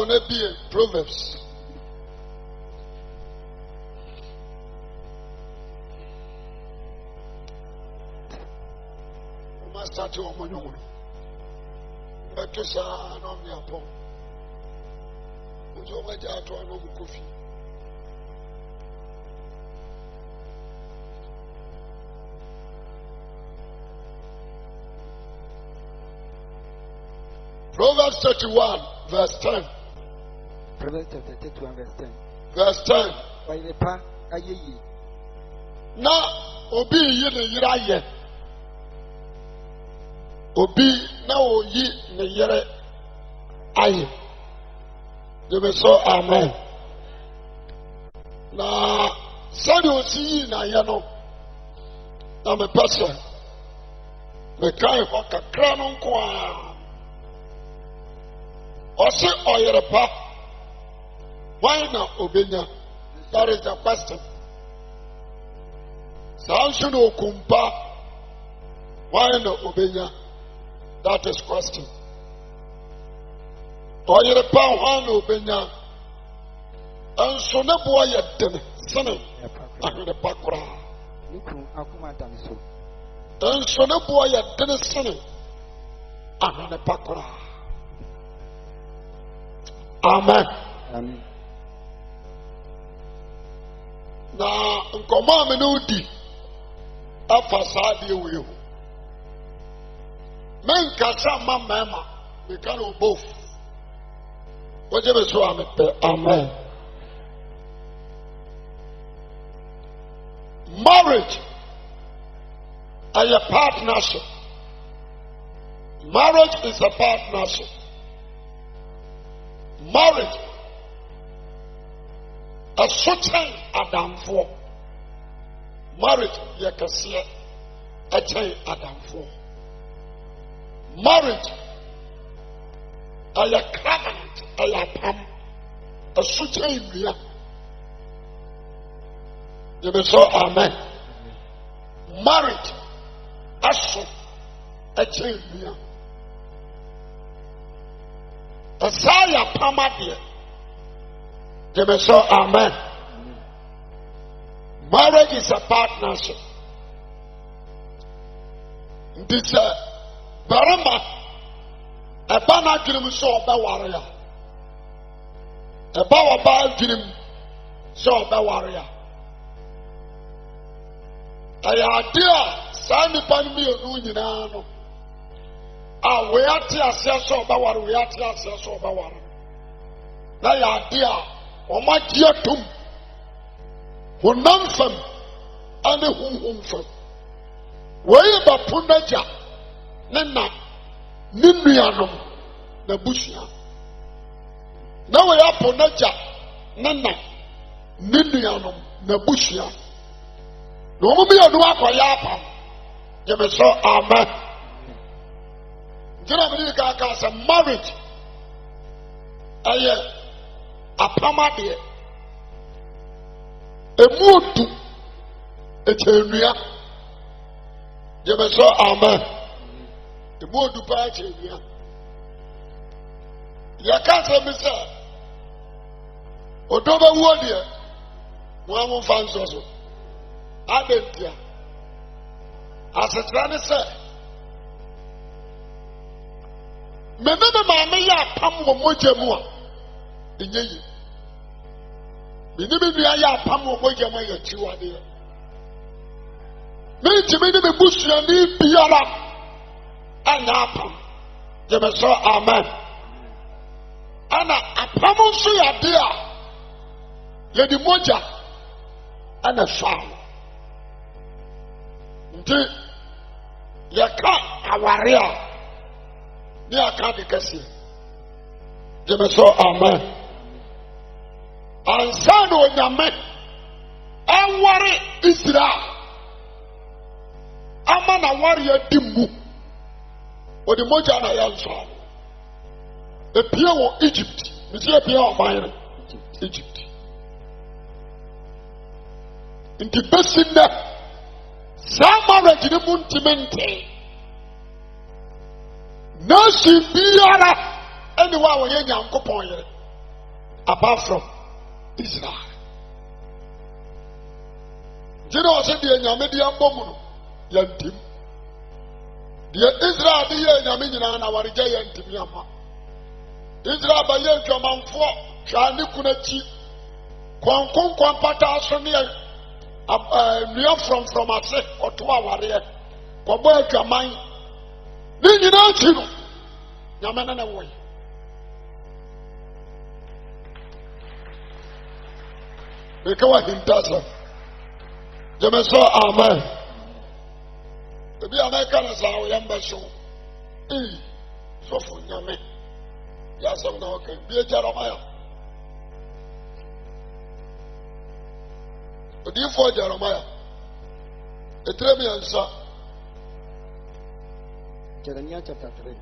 wanna be in Proverbs. We must start your money. But to say, I know me upon. Would you want to know coffee? Proverbs 31, verse 10. Proverbs chapter 31, verse 10. Verse 10. Na obi yi ne yira ye. Obi na oyi ne yere aye. You may say amen. Na sani osi yi na ye no. Na me pese. Me kai ho kakra no nko a. Ose oyerepa. Why na obenya? That is the question. Sanction okumpa. Why na obenya? That is question. Oyerepa why na obenya? Anso ne boy yedene. Sene. Ahwe pakura. Niku akuma damiso. Anso ne boy yedene sene. Ahwe pakura. Amen. Amen. Na nkoma me no di afa saade we ho. Men kasa mama we can both. Whatever so amen. Marriage is a partnership. Marriage is a partnership. Marriage a certain Adam for marriage ye can see a chain Adam for marriage a covenant a pam a certain year. You may say amen. Marriage a chain year. A saya pamade. You may say amen. Marriage is a partnership. This barama a bana dream so ba warrior. A bawa ba dream so ba warrior. Aya dia sani pan mi onu nyina no. Ah, we are tia so ba warrior, we are tia so ba warrior. Na ya dia o ma dia tum. Honam fam ane honhom fam. Wey ba punaja ne na ne nuanom na bushia. Na wey apunaja ne na ne nuanom na bushia. No mo bi anu akoya apam. Je me so amen. Jira me ka say marriage aye apamade emudu echenuya. Je me so amen. Emudu pa echenuya. Ya ka say me say odoba wo de wo am fanso so adentia asetra ne say me maame ya pam wo mojamu a enyeyi me nua ya pam wo mojamu ya chiwade me ntimi ne me busua ni biara anya pam. Je me so amen. Ana apam nso ya de a ye di moja ana fa nti ya ka aware a ni aka de kase. Je me so amen. Ansa no nyame anware Israel ama na ware ya dimmu o de moja na ya nso epie wo Egypt nti epie o man Egypt nti besinna sa marriage ni muntimente nasi biara eni wa wo ye nyankopon yere apart from Israel. You know, said the Yamedian Bomuno, Yantim. The Israel, the Yamina, our giant Yama. Israel by Yankaman for Shani Kunachi, Kwankun Kwampata Sonia, near from a set or 2 hours. Kwabo Jamai. Then you know, Yamana away. Because him does. You say amen. To be American as our young so. So for Yame. Yes, I'm not okay. Be a Jeremiah. But you for Jeremiah. The Tremian son. Jeremiah chapter 3.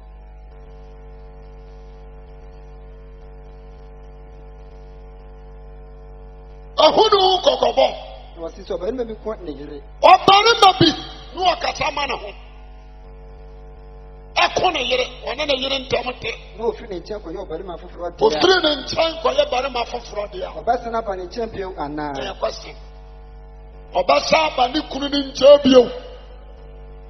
Ahudu kokobo. Was this over? Maybe quite near. Obarima bi no akasama na ho. Ekone yire, one na yire ntamte. No free champion, your body, my for O free ne nchan koye barima foforo de a. Obasa up and champion and now. Question. Obasa ba ni kunu ni ncha bio.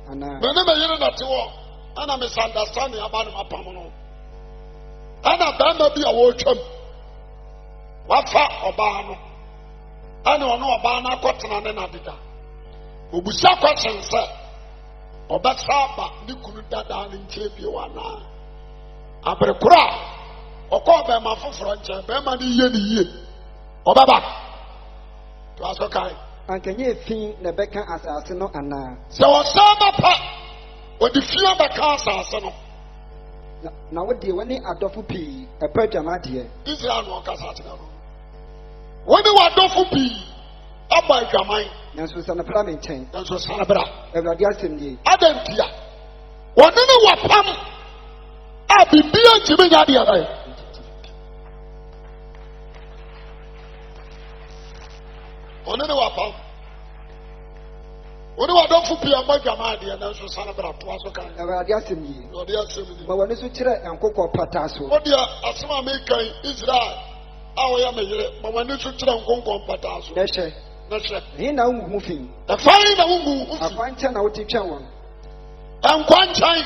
And now. Me na yire na te wo. Ana misunderstanding about my pamono. Ana ba bi a wo twam. Wafa oba no. Ana ono oba na akotena ne na dida. Obusa question say obasa ba ni kunu dada ni nche bi wana. Abrekura okoba ma foforo nche be ma ni ye ni ye. Obaba. To asokai. And can you think the Becca as Arsenal and now? So osama pa o di fia ba ka asase no. Now what do you want Adolfo P. A perjama dear? Israel no kasa tena no. Woni wa dofo bi aba adwaman. Nanso sana plan chain. Nanso sana bra. Everybody has him ye. Adantia. Woni ne wa pam a bibia ntimi nya de ara. Woni ne wa pam. Woni wa dofo bi aba adwaman de nanso sana bra to aso kan. Everybody has him ye. No dey asem ni. But when you chire ankoko pataso. Odi asema me kan Israel. Awo ya me yire, mama ni so kire nkonkon pataso. Neshe. Neshe. He na unhufin. The fine na ungu ufi. Akwancha na wotitwa won. Ankwanchan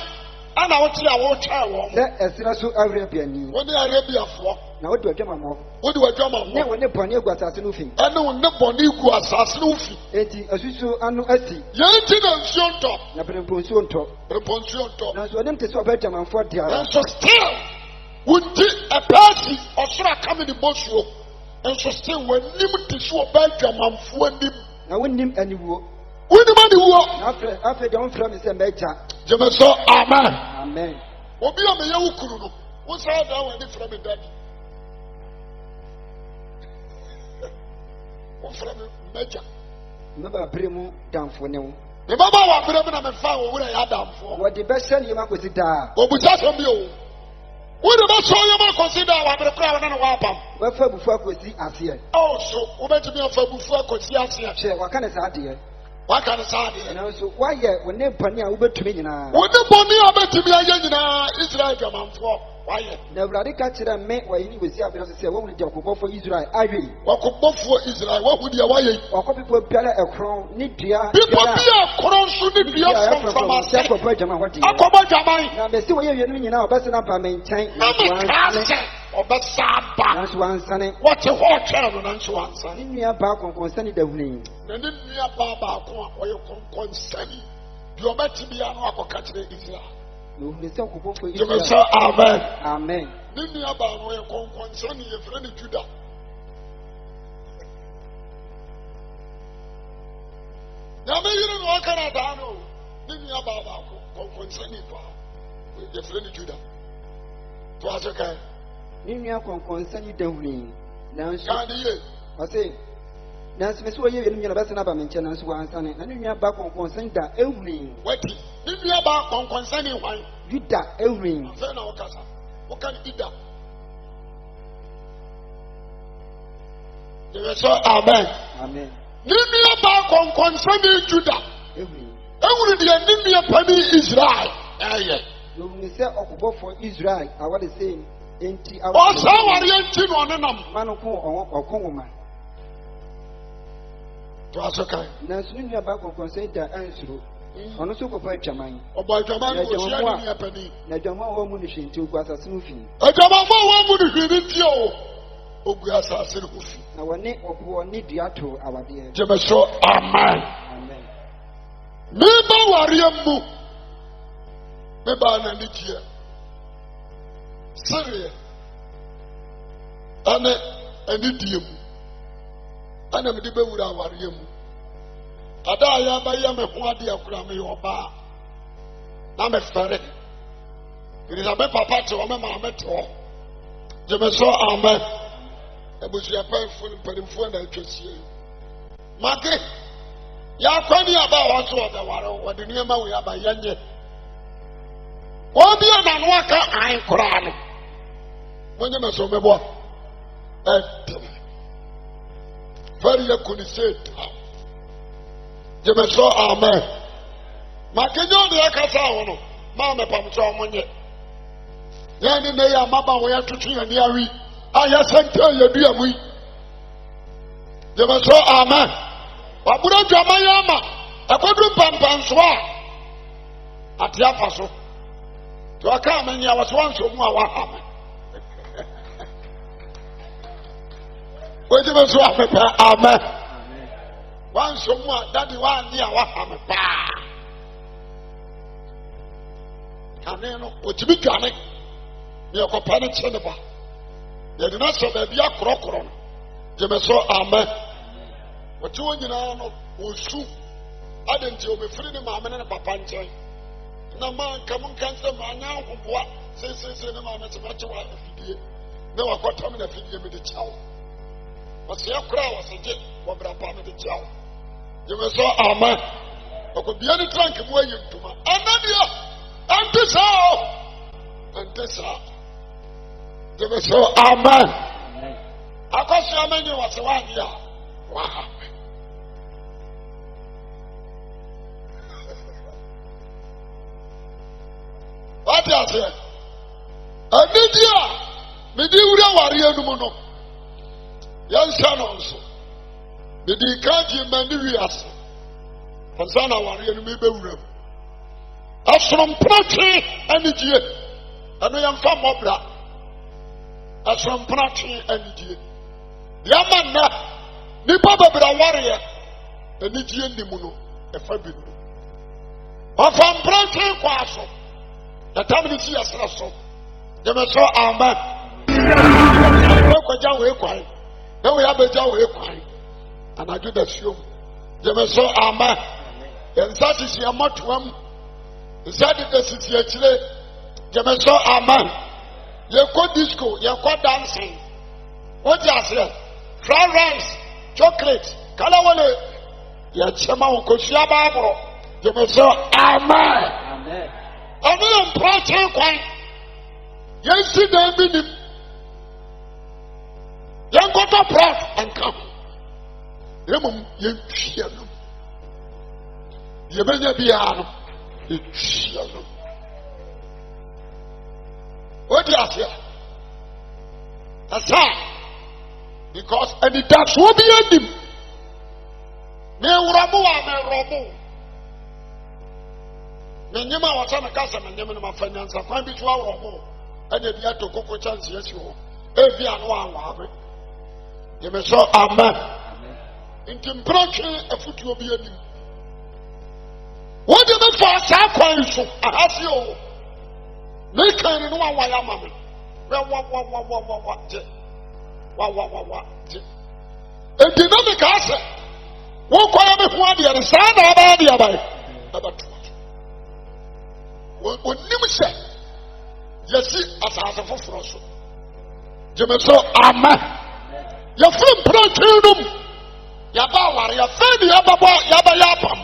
ana woti a wo twa won. Na esira so Arabia ni. Woni Arabia fo. Na wodi odwama mo. Wodi wadwama mo. Ne woni bone egwasase no fin. Ene woni bone igu asase no ufi. Enti asusu anu asi. Yenti na nsuo nto. Na premponsuo nto. Premponsuo nto. Na so odem te so obedwama fo dia. And so still wundi a person osura come in the bosuo. And so still when nim te so obedwama fo anim. Na wonim aniwo. Woni ma ni wo. After the one from say meja. Jeme so amen. Amen. Obi o me ye wukuru no. Wo say da when ni from daddy. Wo from meja. Maba bremu damfo ne wo. Me baba wa bremu na me fa wo wura ya damfo. Wo de be sel yema kosi da. Obuja so bi o. Wo de be so yema kosi da wa bre kra wa na wa pam. Wa fa bufu akosi ase. Oh so wo be timi afa bufu akosi ase. Che wa kana sa de. Waka ne saa de. Na so why we ne pani a wo betumi nyina. Wo ne boni a betumi aye nyina Israel gamanfo. Why? Na Awurade ka kire me wa yini wesi abira se wo hu de akobofo Israel awe. Wakobofo Israel wo hu de waye. Wakopipo biara ekron ni dua. People bi ekron so ni dua from ase. Akopa jama hodi. Akoba jaman. Na be si wo ye yenu nyina obese na pa me nkyɛn. Na me kase obesa ba. Na so ansane. What ho twere no na so ansane. Ni nua ba konkonsani da huni. Na ni nua ba ko a oye konkonsani. Bi obeti bia no akoka kire Israel. No huni se akobofo You Israel. say amen. Amen. Ni nua ba no oye konkonsani ye frɛ ni Judah. Na me yire no akara da no. Ni nua ba ko konkonsani pa. Ye frɛ ni Judah. To asaka. Ni nua konkonsani da huni. Na so Ka ni ye. o se na se so ye yenu nyina bese na ba me nkyɛn na so ansane. Na ni nua ba konkonsani da ehuni. Wati. Ni nua ba konkonsani hwan. Juda ehuni. Afɛ na okasa. Okan ida. You say amen. Amen. Ni nua ba konkonsani Judah. Ehuni. Ewuri de ni nua pani Israel. Eye. No huni se akobofo Israel awade se enti Osa wari enti no ne nam. mano ko okongoma To asokai. na sunu nua ba kon sɛ da ansuro ɔno so kɔfa atwaman Obo atwaman ko sia ni apani. na dwama wɔ mu no hwe nti ogu asase no fi Atwaman mo wo mu ni hwi nti o. Ogu asase no fi. na wɔne ɔbo ne dua to awadeɛ Jemeso amen. amen Me ba wari mu. Me ba na ni tie. Sere. Ane ani die mu. Ana me de bewura aware mu. Ada ya ba ya me ho ade akura me yoba. Na me fere. Iri na me papa te o me ma me to. Je me so amen. Ebusu ya pa fun padimfo na atwasie. Mage. Ya kwani aba wa so oda ware o de niam we aba yanye. Obi na no aka an kura no. Monye me so me bo. Very good said. Je me so amen. Makenyo de akasa wono. Ma me pam so omonye. Ya ni na ya maba wo ya tutu ya ni awi. Aya sente ya dua mu. Je me so amen. Wabura dwama ya ma. Akodu pampan so a. Ate afa so. To aka amenya wo so wanso mu a wa amen. Weje be so apepa amen. Wan so mu a daddy wan ni a wa amepa. Kane no otimi dwane. Ye kopa ne che ne ba. Ye de na so ba bia korokoro no. Je me so amen. Wotu wonyina no osu. Adenti obefiri ne maame ne papa nchen. Na man kamun kanse ma anya hoboa. Se ne maame te ma che wa afidie. Ne wa kotam na afidie me de chawo. What's your crowd? Was a jet, what Brapa the child? You were so amen. I could be any trunk of way into my and this out and this out. You were so amen. I cost you many was a 1 year. Wow. What is it? A media, Media warrior no mono. Yan shanonso. Didi kanji mani wiase. Fansana wari enu mebe urem. Asrom prachi anijie. Ano yamfa mobra. Asrom prachi anijie. Yamanna. Nipa babra wari anijie ndimuno. Efa binu. Afam prachi kwa aso. Yatamini si yasra so. Jemeso amen. Kwa jawe kwa yi. Now we have a job and I do the show. You so amen. And that is your motto. That is the city. You so amen. You go disco, you go dancing. What you say? Fried rice, chocolate, kalawale. You chema ukoshia babo. You so amen. Amen. And you am preaching quite. You see them in Young got a breath and come. Remum, you shall. You may be out. You shall. What do you say? That's how. Because any tax will be ending. Me Ramu, me Ramu. Menyama was on a casa, and Yemen of finance, a fine bit Ramu. And if you had to go chance, yes, you. Every one. You may so amen. In temperature, a foot will be a new. What do you for sacrifice? I ask you. They can't know why I'm a man. What? If you know the castle, what can I be one year? The son of the other. What you say? Yes, as a for us. You may so amen. Your friend Proteum Yabawar, your friend Yabayapam,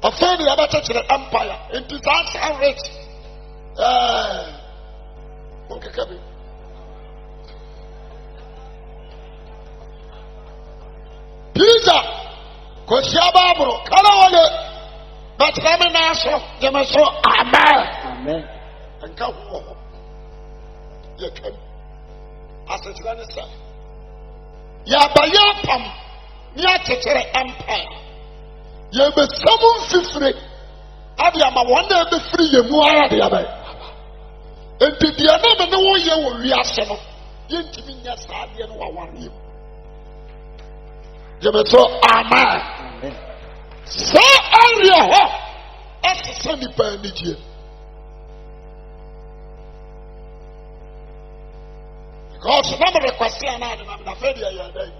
a friend Yabata Empire, in disaster rich. Okay, Pizza, Koshababro, Kalawale, but Raminaso, Yamaso, amen. And come home. ye twam asekyerɛ ne sɛ yɛabayɛ apam ne akyekyere empire yɛbɛsam mfifire ade ama wɔn na ɛbɛfiri yɛ mu ara de abɛyɛ enti deɛ na me ne woyɛ wɔ wiase no yɛntumi nyɛ saa adeɛ no waware mu yɛmɛ so amen saa area hɔ ɛsesa nipa anigyeɛ because na me request a na ade na me na fɛ deɛ yɛ dɛ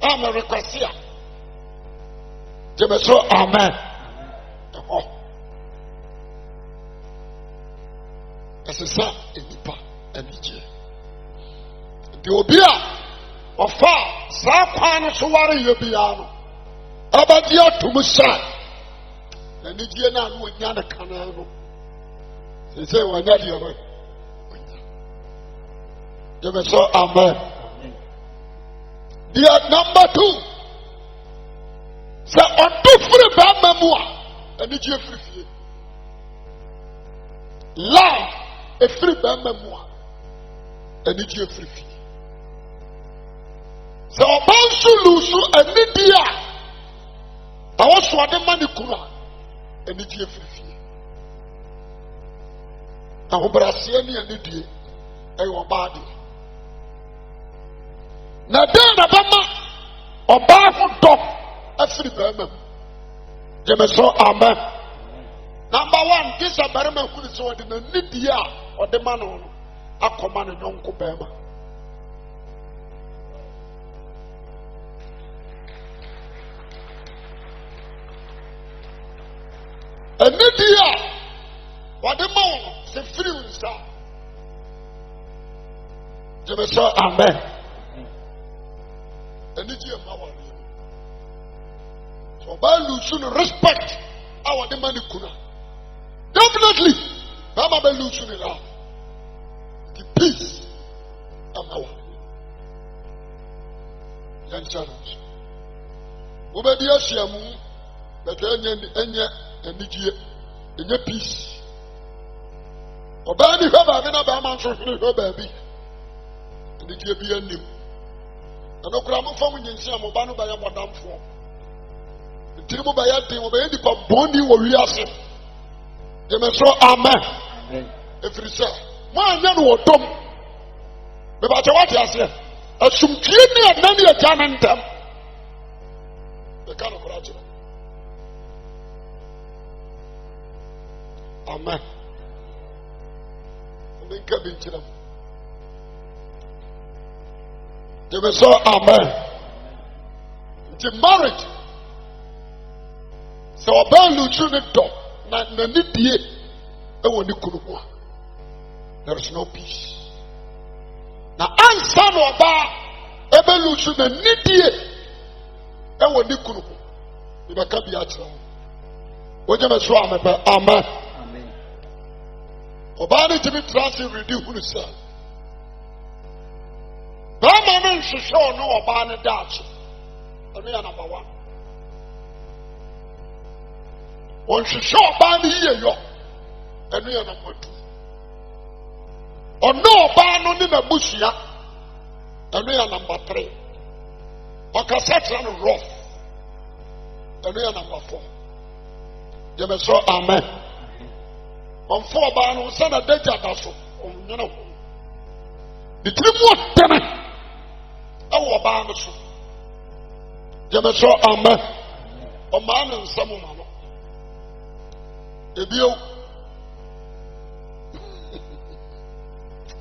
a me request a yɛmɛ so amen ɛhɔ ɛsesa nipa anigyeɛ nti obi a ɔfa saa kwan no so ware yɛ biara no abagye atom sɛ n'anigyeɛ no a na ɔnya ne kanaa no sɛ wanya deɛ no yɛmɛ sɛ amen deɛ number 2 sɛ ɔdo firi bɛrima mu a anigyeɛ firi fie love ɛfiri bɛrima mu a anigyeɛ firi fie sɛ ɔba nso lusu anidie a ɛwɔ so ɔde ma ne kunu a anigyeɛ firi fie ahobrɛaseɛ ne anidie ɛyɛ ɔbaa deɛ na dɛn na bɛma ɔbaa ho dɔ afiri bɛrima mu gyeme so amen number 1 gye sɛ bɛrima hunu sɛ ɔde n'anidie a ɔde ma no no akɔma ne nyɔnko bɛrima anidie a wɔde ma wo no sɛ firi wo nsa gyeme so amen anidie ma wɔ ne so ɔbaa lusu no respect a wɔde ma ne kuna definitely bɛrima bɛ lusu ne love the peace ama wɔ yɛnhyɛ no nso wobɛdi ahyia mu bɛtɛ ɛnyɛ anigye ɛnyɛ peace ɔbaa ni hwɛ baabi na bɛrima nso hwene hwɛ baabi anigye bi anim ɛno koraa momfa mu nyinsia mo ba no bɛyɛ bɔdamfoɔ ntiri mu bɛyɛ den wɔbɛyɛ nipa bɔnni wɔ wiase yɛmɛ so amen ɛfiri sɛ moanyɛ no wɔ dɔm mebakyɛ woate aseɛ asomdwie ne ɛna ne agya ne ntam bɛka no kora kyerɛ amen menka bi nkyerɛ m yɛmɛ so amen nti marriage sɛ ɔbaa lusu ne dɔ na n'anidie ɛwɔ ne kunu ho a there is no peace na ansa na ɔbaa ɛbɛlusu n'anidie ɛwɔ ne kunu ho yɛbɛka bi akyerɛ wo wogyeme so a mepɛ amen ɔbaa ne gyimi trase redi hunu sɛ bɛrima no nhwehwɛ ɔno ɔbaa ne daakye ɛno yɛ number 1 ɔnhwehwɛ ɔbaa no yie yɔ ɛno yɛ number 2 ɔno ɔbaa no ne n'abusua ɛno yɛ number 3 ɔkasa kyerɛ no rough ɛno yɛ number 4 yɛmɛ sɛ amen ɔmfa ɔbaa no sɛ na dagya da so ɔnwene ho ne tiri mu ɔtene ɛwɔ ɔbaa no so yɛmɛ sɛ amen ɔmaa ne nsɛm ma no ebio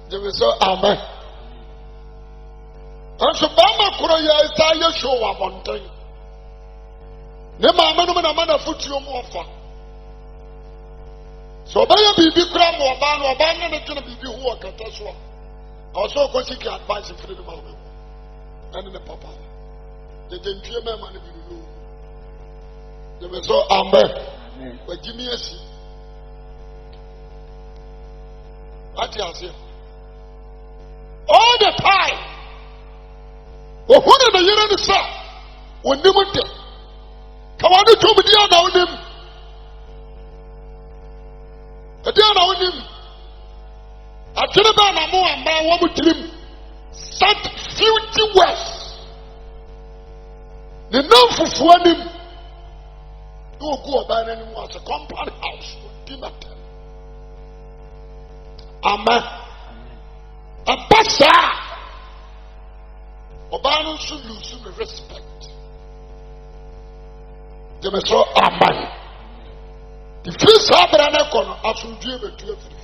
yɛmɛ sɛ amen nso bɛrima koro yɛ saa yɛ show wɔ abɔnten ne maame no mu na ma na fotuo mu ɔfa sɛ ɔbɛyɛ biribi kora ma ɔbaa no ɔbaa ne ne dwene biribi ho wɔ kɛtɛ so a ɔsɛ ɔkɔsi ka advice firi ne maame ɛne ne papa yɛgye ntwie mɛma no bi no yɛmɛ sɛ amen wagyi mi asi ate aseɛ all the time ohun na yere ne sɛ onim de ka wɔne twom di ana onim ɛdi ana onim adwene ba na mo amba wo mo tirim set filthy words the no fufu anim no go oba na nim was a compound house dinner. Amen. Abasa oba no should lose respect. Je me so amen. The first abra na kono asundue betu afiri.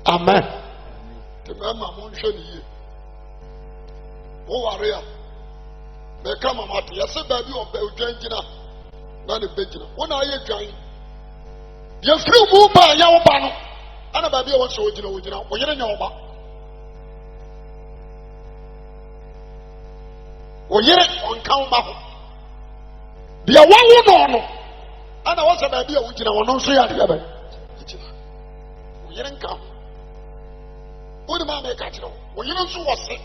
Amen. The mama monhwe ni ye. Wo ware a. Me ka mama to yese ba bi oba odwan gina na ne begina. Wo na aye dwan. Ye firi mu ba ya wo ba no. Ana ba bi e wo so ogina wo yere nya wo ba. Wo yere on kan ba ho. Bia wa wo no. Ana wo se ba bi e wo gina wo no so ya de ba. Wo yere nka. What do I make at you? Well, you know, so was it.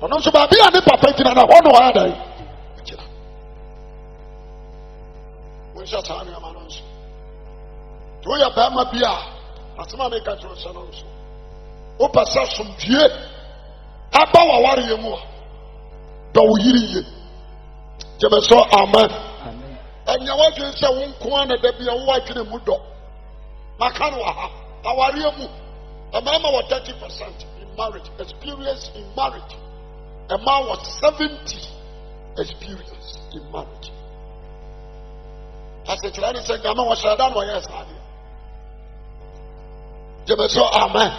And also, by being a papa, and I want to add it. We shall tell you, Manos. Do you have Bama Bia? As my make at your son also. Opa Sassum, dear. Abba, worry you more. Don't you? Jemeso, amen. And your wife is a one corner that be a wife in a mudo. Makanwa, our real. A man was 30% in marriage, experience in marriage. A man was 70 experience in marriage. As a child said, "Gama was shadan wa yes hadi." Jemeso amen.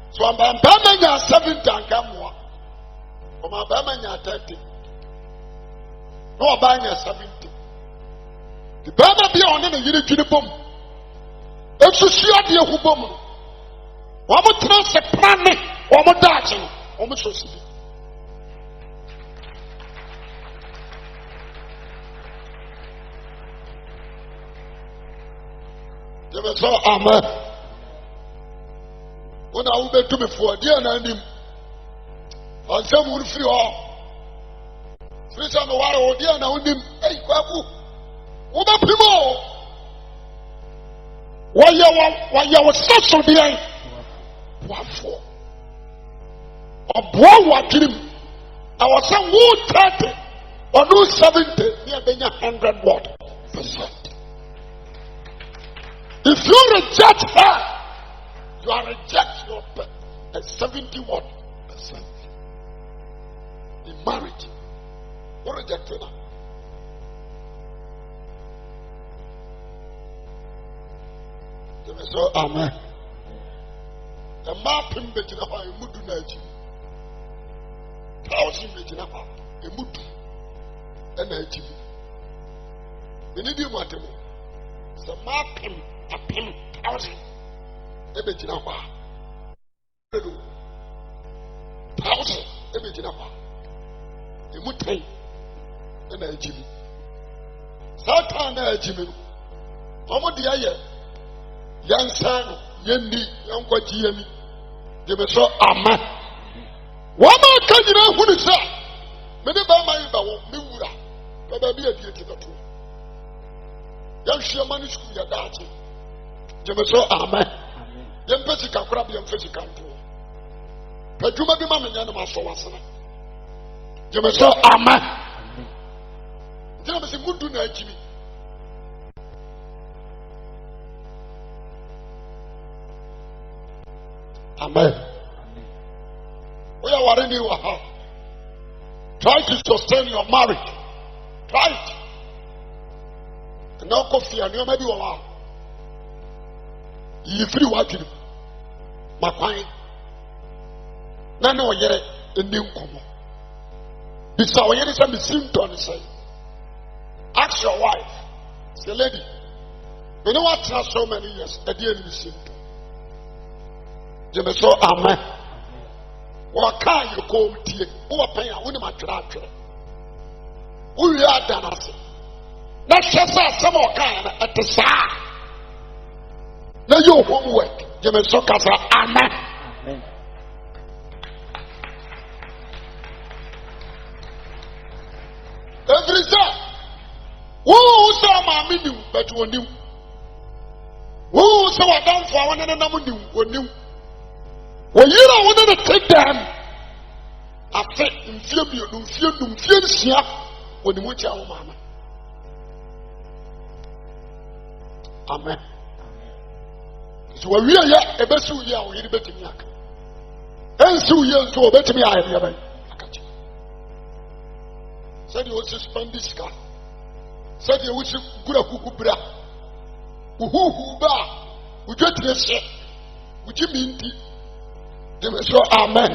So I'm bamanya 70 and kamwa. I'm bamanya 30. No bamanya 70. The bama be on the yiri jini bom. Esu sia de hu bom. Wamo transe prane, wamo dachi, wamo sosibi. Jebe so amen. Una ube to me for dear na nim. Ansem wuri free ho. Free some ware o dear na unim. Hey kwaku. Uba primo. Waya wo so dear. Wafo oboa wadrim I was saying who 30 or no 70 near benya 100 what percent. If you reject her, you are reject your 70 what percent in marriage. Who rejected her? So amen. The map in Bejinaha, a mudu naji. 1,000 Bejinaha, a mudu, and naji. The Nidia Matemo, the map in a pin 1,000, a Bejinaha. 1,000, a Bejinaha, a mutai, and naji. Satan naji, Omodia, Yansan, Yendi, Yankwaji Yemi. Jemeso amen. Wama kanyina hunu sa. Mene ba mai ba wo miwura. Baba bi adie ti bato. Yan hwe mani school ya daati. Jemeso amen. Yan pesi kakura bi yan pesi kanto. Paduma bi ma menya na maso wasana. Jemeso amen. Jemeso mudu na ajimi. Amen. We are worrying you. Try to sustain your marriage. Try it. And now coffee and you maybe allow. You free watching. My fine. None of yet a new come. This our yet is a symptom. Say, ask your wife. Say, lady, you know what? Has so many years. A dear symptom. Jemeso amen. Waka you come tie. Wo pen a woni matwera atwere. Wo wi adanase. Na hwesa asem okan na etesa. Na your homework. Jemeso kasa amen. Amen. Every day. Wo say ma me nim but wonim. who so I done for one and another new. When you don't want to take them, I said, in fear, when you watch our mama. Amen. So we are here, a best year, we need better yak. And 2 years to better me, I have. Said you also spend this car. Said you wish good a who bra. Who ba? We get this shit. Would you mean the? They may say, Amen.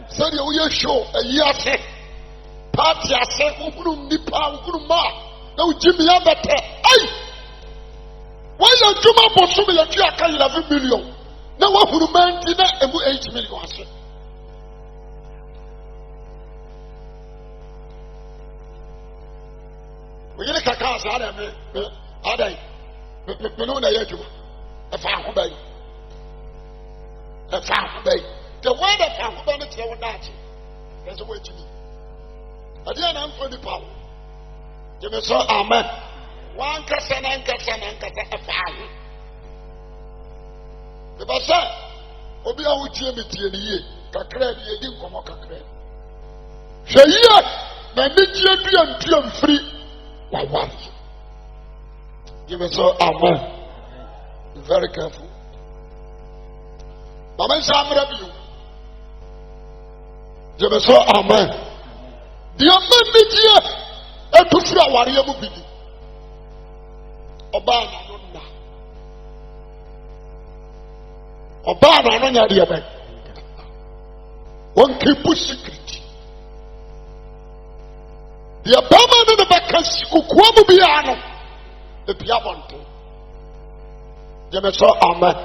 Said you will show a year say. Party, I said, who couldn't be power, couldn't mark. Now, Jimmy, I'm better. Aye. Why are you my possibility? I can 11 million. Now, what would man dinner and 8 million? We get a cacao, are they? We know they are you. A found bay. A found bay. The word of found bay is your daddy. There's a way to me. I didn't answer the power. You may say, Amen. One person and a found. The Bassa, Obia would hear me to the Cacre, you didn't come up Cacre. Say, yeah, my media and free. My wife. You may say, Amen. Be very careful. Mama is you. You may say, Amen. The Amen media, a to free our warrior movie. Obana, Obana, no, no, no, one keep secret. The Obama and the Bacchus Kukuamu Biano, the Piamonte. You may say, Amen.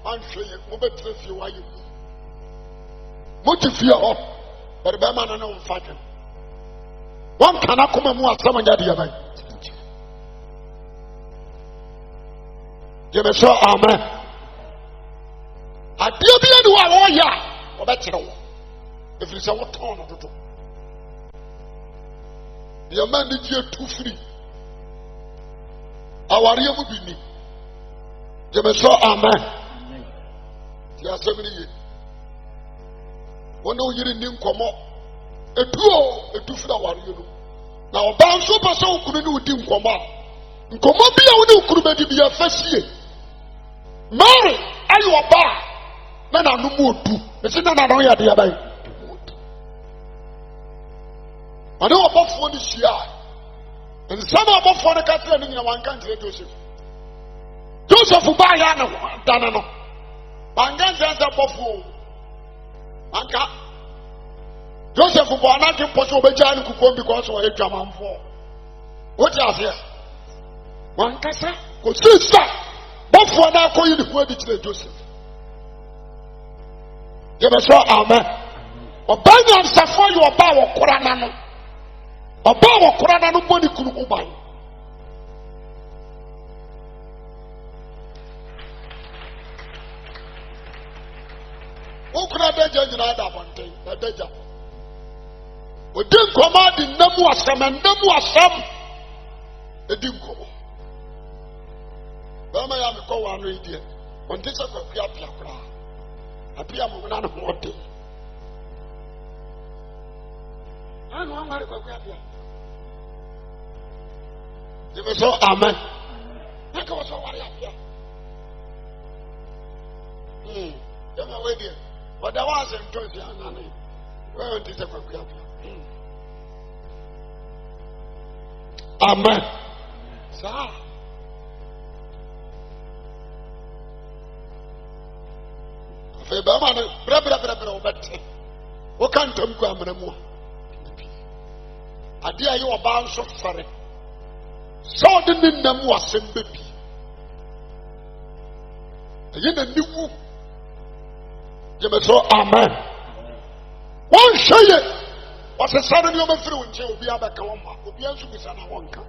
I'm sure you will be why you motivate up, but the Bama and no fighting. One cannot come and move someone that you may say, Amen. I deal be anyone, oh, yeah, or better. If it's a what turn of the door. The man did you too free. Our real would be me. You may say, Amen. There are 7 years. One year in Nim come up. A two for our real. Now, bound so person couldn't do Dim come up. Come up be a could be a first year. Mary, are you a bar? Then I no more do. It's not an area the other. I know about for this year. And some about for the country in one country, Joseph. Joseph will buy Danano. Bangan says about for Anka. Joseph will buy nothing possible Bejan could come because of a German for. What you here? One cassa? Go sister. But for now, call you the word to Joseph. You may say, Amen. Or Bangan Safo, you are power, Koranano. About Korana no money could buy. Who could have done another one thing? A deja. We didn't come out in Namuasam and Namuasam. It didn't come out. But I am a co one radio. On this of a Piapra. A Piam of one day. I know I'm not going to you may say, Amen. I go so worry up here. You're my way there. But there was a choice, Anani. Where is the Papiapia? Amen. Sir. Febamana, brother, what can't come to Amamo? I dear you about so sorry. So didn't them was a baby. You know, you may say, Amen. One show you was a sudden you through and she will be able to come up. Will be able to be son of one come.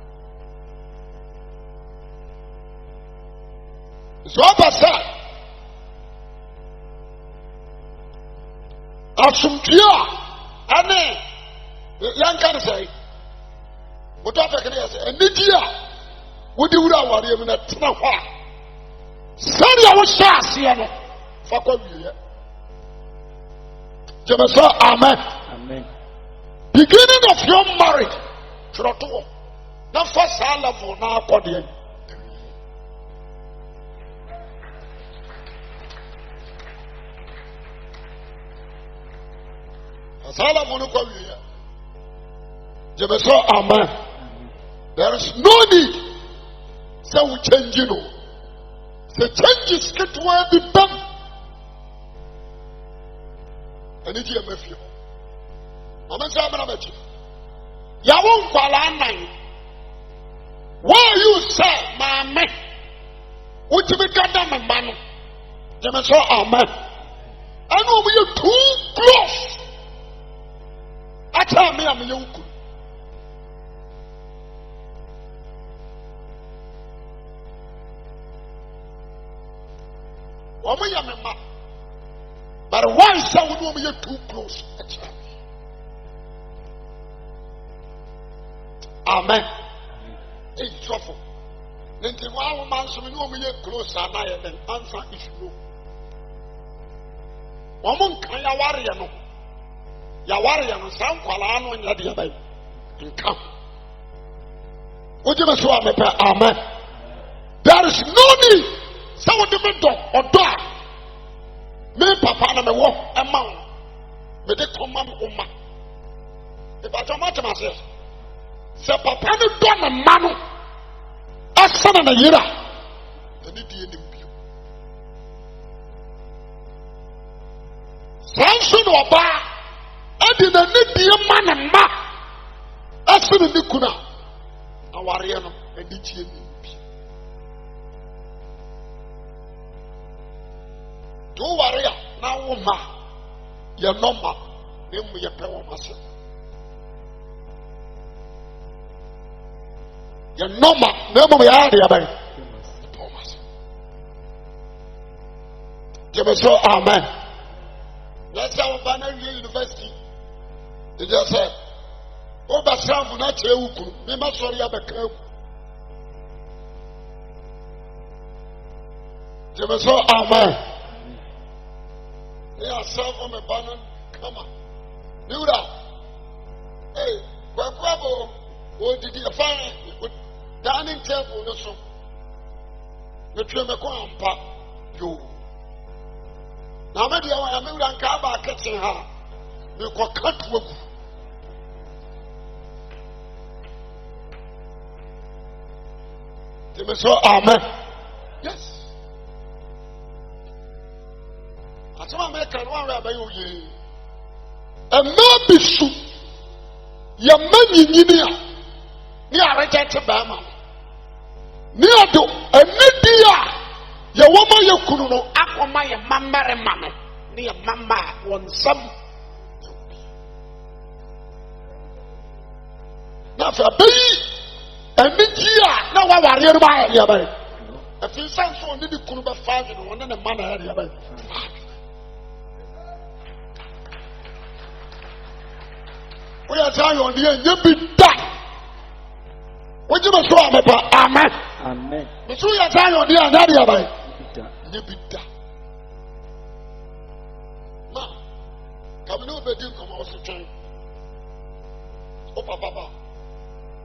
So I said, Assumptia, Anne, young can say. What I can say, and Nidia, would you our in a Tanawa? Send your shots here. Fuck you. Say amen. Amen. Beginning of your marriage. Now first I love for now body. Asala for no go here. Say amen. There is no need. Say we change you know. The changes get where be done. And it's your nephew. I'm saying, I'm not you won't call on nine. Why you say, my man? Would you be goddamn a man? You must say, amen. I know we are too close. I tell me, I'm a young. But why shall we know we are too close? Amen. It's trouble. Then the one man so we know we are close and I then answer is no. Woman can ya warrior no. Ya warrior no sound kwala no nya de bai. Come. Would you so amen? There is no need. Someone do me dog or dog. Me papa na me walk a man. Me de command uma. If I don't matter myself. Se papa no do na manu. Asana na yira. Ani die ni bio. Sanso no oba. Adi na ni die man ma. Asana ni kuna. Aware no adi tie ni. Do warrior now woman, your number, name your power master. Your number, name of your idea by Thomas. Give us so amen. That's our banner university. They just said, oh, but some will not tell you, we must sorry about the give us so amen. They are served on a banner. Come on. Do that. Hey, Quaquabo, what did you find? Dining table, no so. The Tremaquam pop, you. Now, maybe I am in Kaba catching her. You can cut work. They may say, amen. Yes. Atama make an one by you. A man be so. Your money, near rejected Bama. Near to a media. Your woman, you couldn't know. Aquama, your mamma and mamma. Near mamma, one some. Now, for a baby, a media. Now, I are here by your. If you sound so, you couldn't be 5 and 1 and a man area. We are telling you, you be done. What you must do, amen. Amen. But we are telling you, you be done. Now, come on, be done. Come on, train. Oh, Papa,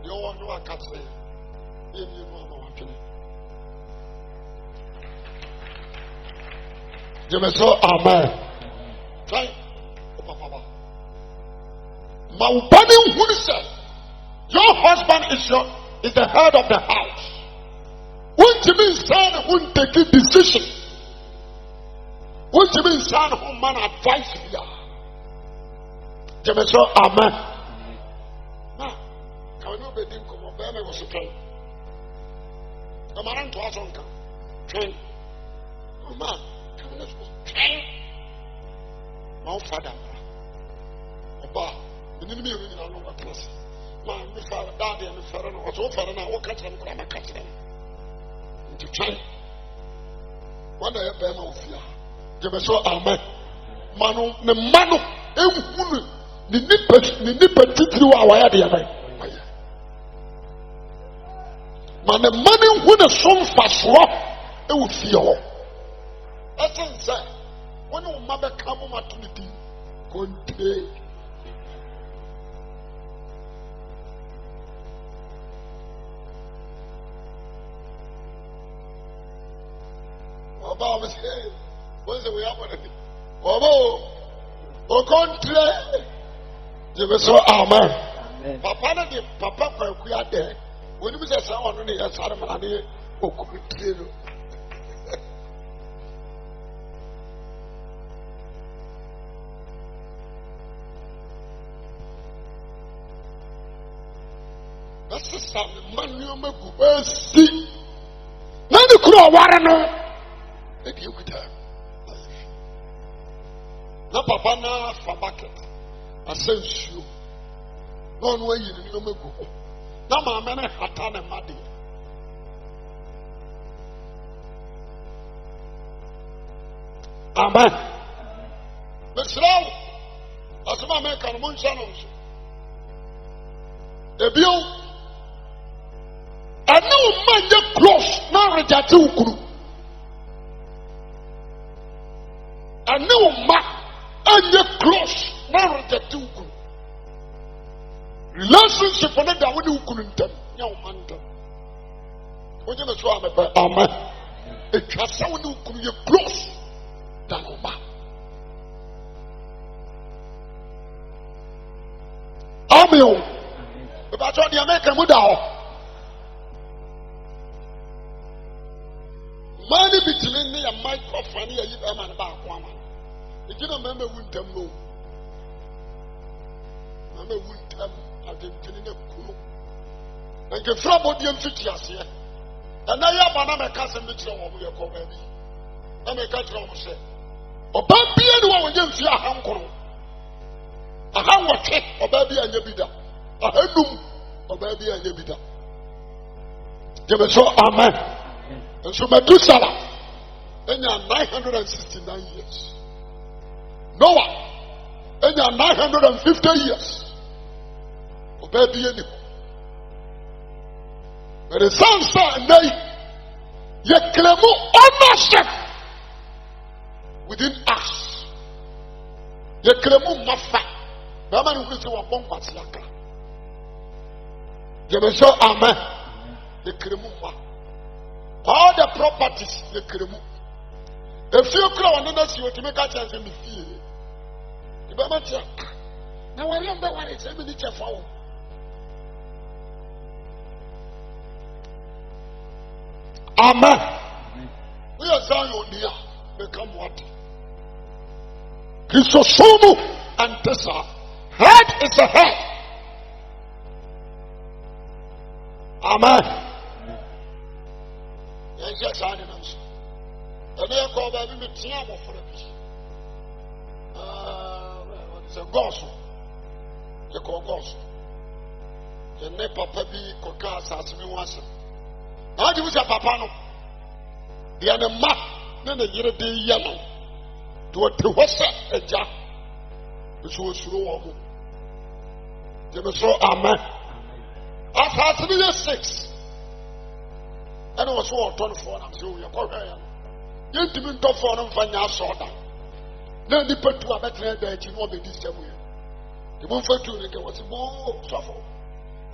you want to know I can't say. You know what I'm you may say amen. Try. Oh, Papa. Maubani who said, your husband is the head of the house. What you mean, son, won't take a decision? What you mean, son, who man advice you? You may say amen. Now, can you be doing come on? Baby was a train. The man to us on train. Oh man, come on, train. My father, Oba. You need me in our class. Man, my father, daddy, and the father, or so far, and I will catch them, and I catch them. To try. One day, I bear my fear. Give us all amen. Manu, the manu, the nippet, you are where they are. Man, the money with a song fast rock, it will fear. Essence, when your mother come on maternity, contain. Oba was here. What's the way up on it? O country. You so amen. Papa, the papa, we are there. When you say someone on the side of money, o country. That's the sound. Man, you make go see. Now the crow warren. Maybe you could have. Na papa na fa market. I send you. No way you no make go. Na mama na hata na madi. Amen. Mesraw. Asuma me kan mo ncha no nso. Ebio. Anu man ye close na reject ukuru. Anu ma anye close na reject ukuru. Relationship na da woni ukuru ntam nya o man ntam. Oje me so amepe amen. Etwa sa woni ukuru ye close than o ma. Amen. About what the American would have. Money between me and microphone here, you a man about one. You didn't remember winter no. I may winter at the beginning of Kulu. And the trouble the amphitheaters here. And I have another cousin which you will call baby. I may catch on say. Or baby, anyone when you see a uncle. A hammer check or baby and you be there. A headroom or baby and you be there. Give us so amen. And so Methuselah, in your 969 years. Noah, in your 950 years. O baby any. But the son said, nay, ye claim ownership within us. Ye claim mafa. No man who is a bomb patsiaka. Ye may say amen. Ye claim mafa. All the properties they claim. If you grow on the to make a chance in the field, you better now I remember what it's a minute for. Amen. We are Zion here, become what? Christosomo and Tessa. Head is a head. Amen. Yes, I know. And they call baby me Tiamo for a piece. It's a gospel. You call gospel. The nepa baby cocas as me once. How do you say Papano? The animal, then the year day yellow. To a Tiwasa a jack, which was slow. You may so amen. After 3 years 6. And I was all done for them, so you're correct. You didn't talk for them for your soda. Then the put to a better that you won't be disturbed. The one for two was more suffer.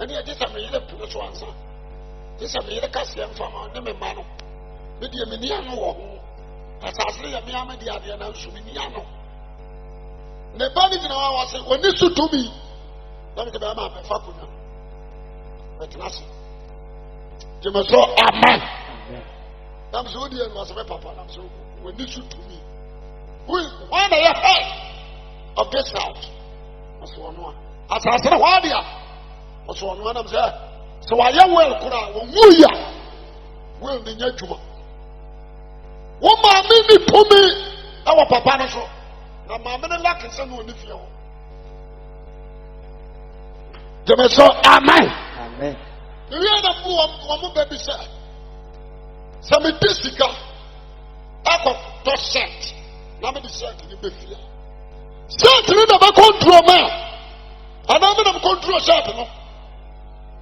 And yet, this I made a plus answer. This I made a Cassian from our name, man. Maybe a miniano. As I say, a Miami, the other, and Suminiano. The body in our was when this to me. Let me get my Fakuna. But nothing. You must say amen. I'm so dear was my papa. I'm so when you shoot to me. When are you head of this house? That's one. As I said, why dear? What's one I'm saying? So I am well, could I? Well, the Yajuma. What my minute to me? Our papa. Now, my men lack is someone if you. You must say amen. Amen. You hear the one baby said. Some disika. I got to set. Now me set in the fear. Set in the control man. And I'm in control set.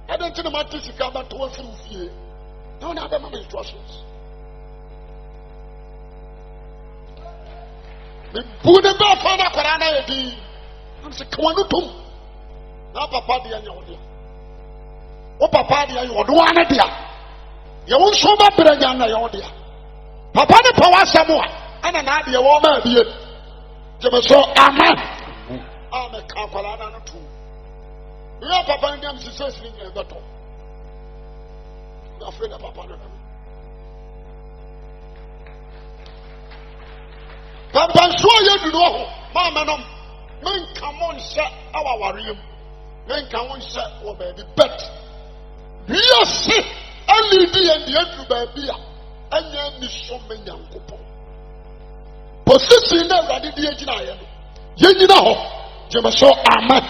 I don't think my disika but to us through fear. No, now I'm instructions. Buneba Fana Korana di. I'm saying, come on, no. Now, Papa, dear, you O Papa, dear, you are one dear. You won't show up in a young dear. Papa, the power Samoa, and an idea woman, dear. Jemaso, Amen. I'm a Kapalana too. You are Papa and them, she says, in the battle. I'm afraid of Papa. Papa, so you know, Mamma, men come on, set our room. Men come on, set our baby, but we are sick, only the end the baby, and then the so many young couple. Possessing never did the engineer. You know, Jemaso, Amen.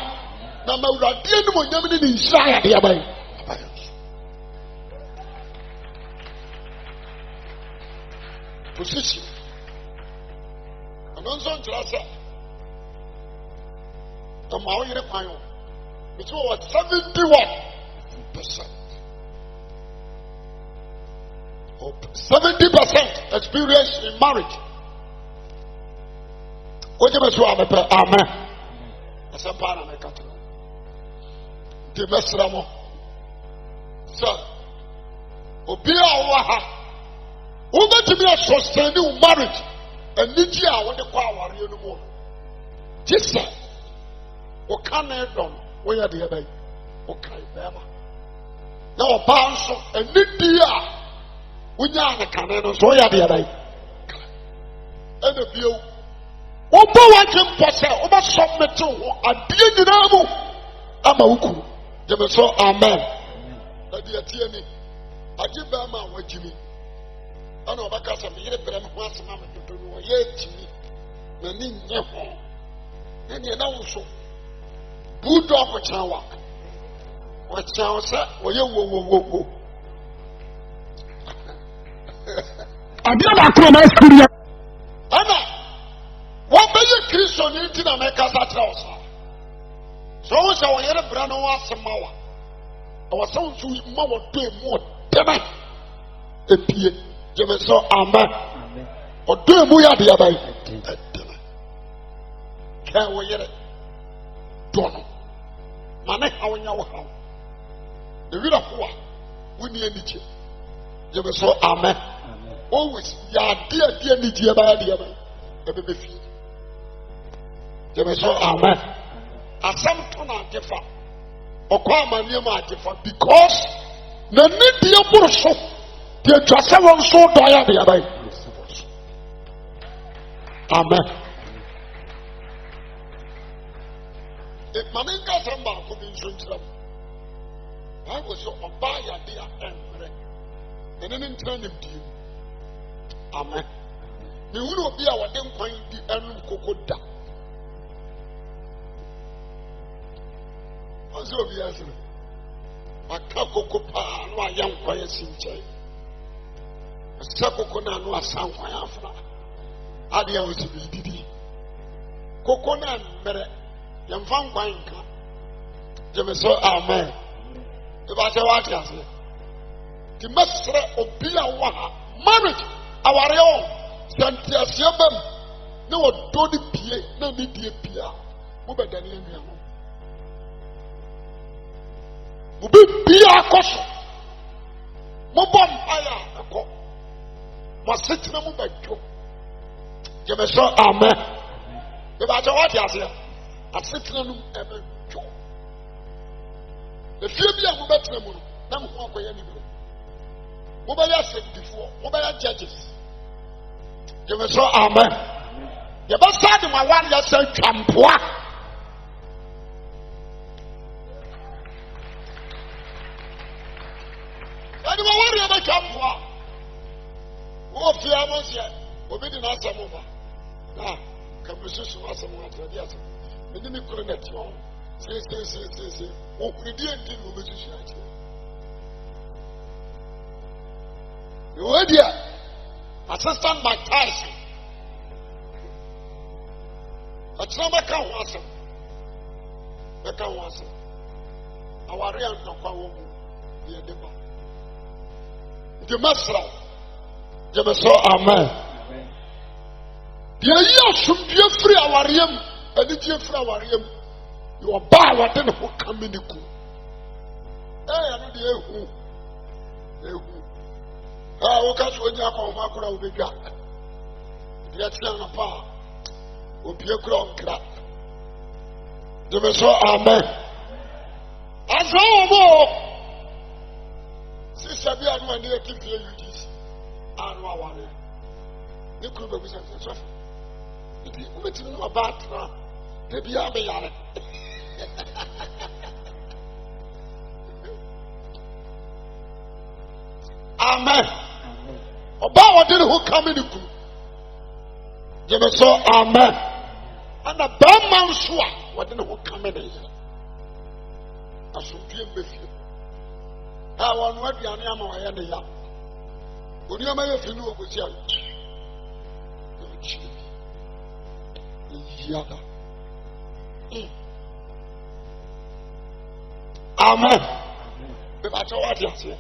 Now, my dear, no one in Israel, the Abbey. Position. And on some class, the Maui Pio, which was 71%. 70% experience in marriage. What you must want to Amen. As a parameter. The Mesramo. Sir, Obia Waha. Who to be a sustaining marriage and Nigia when the power you no more. Just say, what can I do? Where are the other? Okay, Bama. Now, bounce and Nidia. We are the cannon, so are the other. And the view. What do I can possess over submit to a dear Dinamu? Amauku. You so Amen. Dear Tiani, I give Bama what Jimmy. I know because I'm here, but I'm once a mamma to do yet me. Nanin Yaho. And you know so. Good dog with Chawa. What Chawa said, or you will. I did not come out to you. Anna, what do you Christian in America? So, I had a brand of Samawa. I was so to Mama do more. Damn it. Jemaso, Amen. Or do we are the other? Can we get it? Don't know. Mane, how in your house? The real of what? We need it. Jemaso, Amen. Always, ya dear, dear, by the other. The baby feed. Jemaso, Amen. As some turn out differ. Or call my name out differ because the need the opposite. The Joshua so dire the other. Amen. If Maninka Samba could be insurance, I was so a buyer dear and then turn him to you. Amen. The will be our damn point the end cocoda. Also, be as a cocoa pa, no young quiet sin. Coconut no sound for Afra. Adia was to be didi. Coconut, better. Young fan wine. Jemaso, Amen. If I say what you say, the master of Biawa, marriage, our own, Santia Siabam, no, don't be no need to appear. Move than you. Move be a caution. Mobom fire, a cop. Must sit in a moment. You may say, Amen. If I tell what you say, I sit in a room ever. The few be a moment, I'm not going anywhere. Mobile said before, mobile judges. You may say, Amen. You must start in my 1 year said, Campoa. I don't worry about Campoa. Oh, Fiamos yet, obeying us some over. Ah, come to see us some more. Yes, and then you couldn't let you on. Say, oh, we didn't do the musician. You heard here, Assistant Mike Tyson. A Tramakan was him. Becca was him. Our real Tokwa, the Deba. The Master. Jemaso, Amen. The year should be free our yam, and the year free our yam. You are bad, what then who come in the cool. I know the who. I will catch when you are called Macra will be got. Yet, young power will be a crowd crap. The Messiah, amen. As all Sister, be a man here to fear you this. I know one. You could be something. If you want to know about her, maybe I'll be on it. Amen. About what did who come in the group? You saw amen. And the bad man swore what did who come in here? I should be with you. I want what you are now. I am the young. Would you make you know with you? Amen. If I told what you say.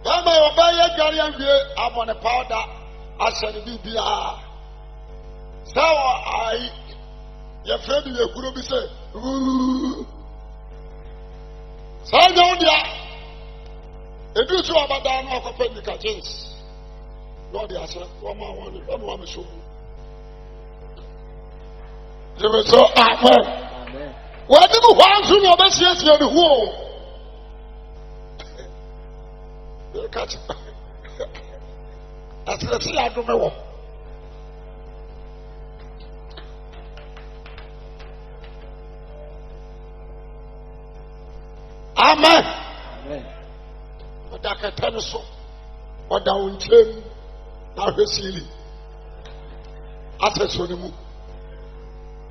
When I obey a guardian, I'm on a powder. I said, BBR. So I, your friend, you could be said, so I know that. If you saw about that, I'm not going to catch it. Lord, I said, one more, don't want to show. You will say, amen. Why did you want to know this? Yes, you're the whole. You catch it. I said, see, I don't know. Amen. But I can tell you so. But I will tell you. Now he's silly. I said, so the moon.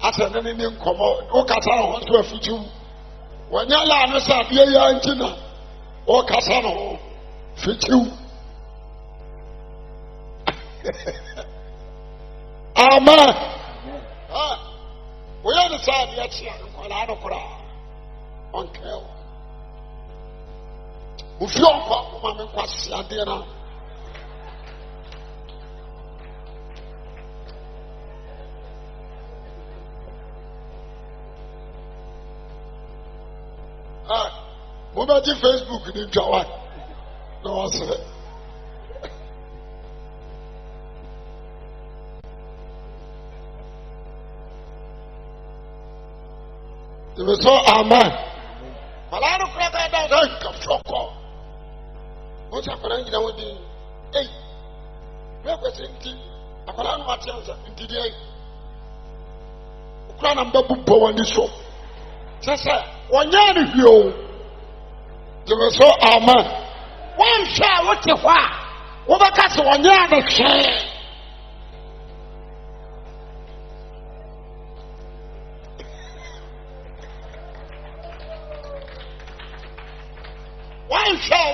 I said, any name come out. Oh, Casano wants to a future. When you're lying, I said, yeah, in China. Oh, Casano, future. Amen. We understand yet here. I don't cry. Uncle. If you are Mamma Quasi, dinner. Mobile Facebook in Jawan. No, I said. You will say amen. But I don't cry that I come from call. What's happening in our day? Hey, where was it? I can't answer in the day. Crown and Babu Bow on the show. Just say, one year of you. You will say amen. One shall what you want. What about 1 year of share?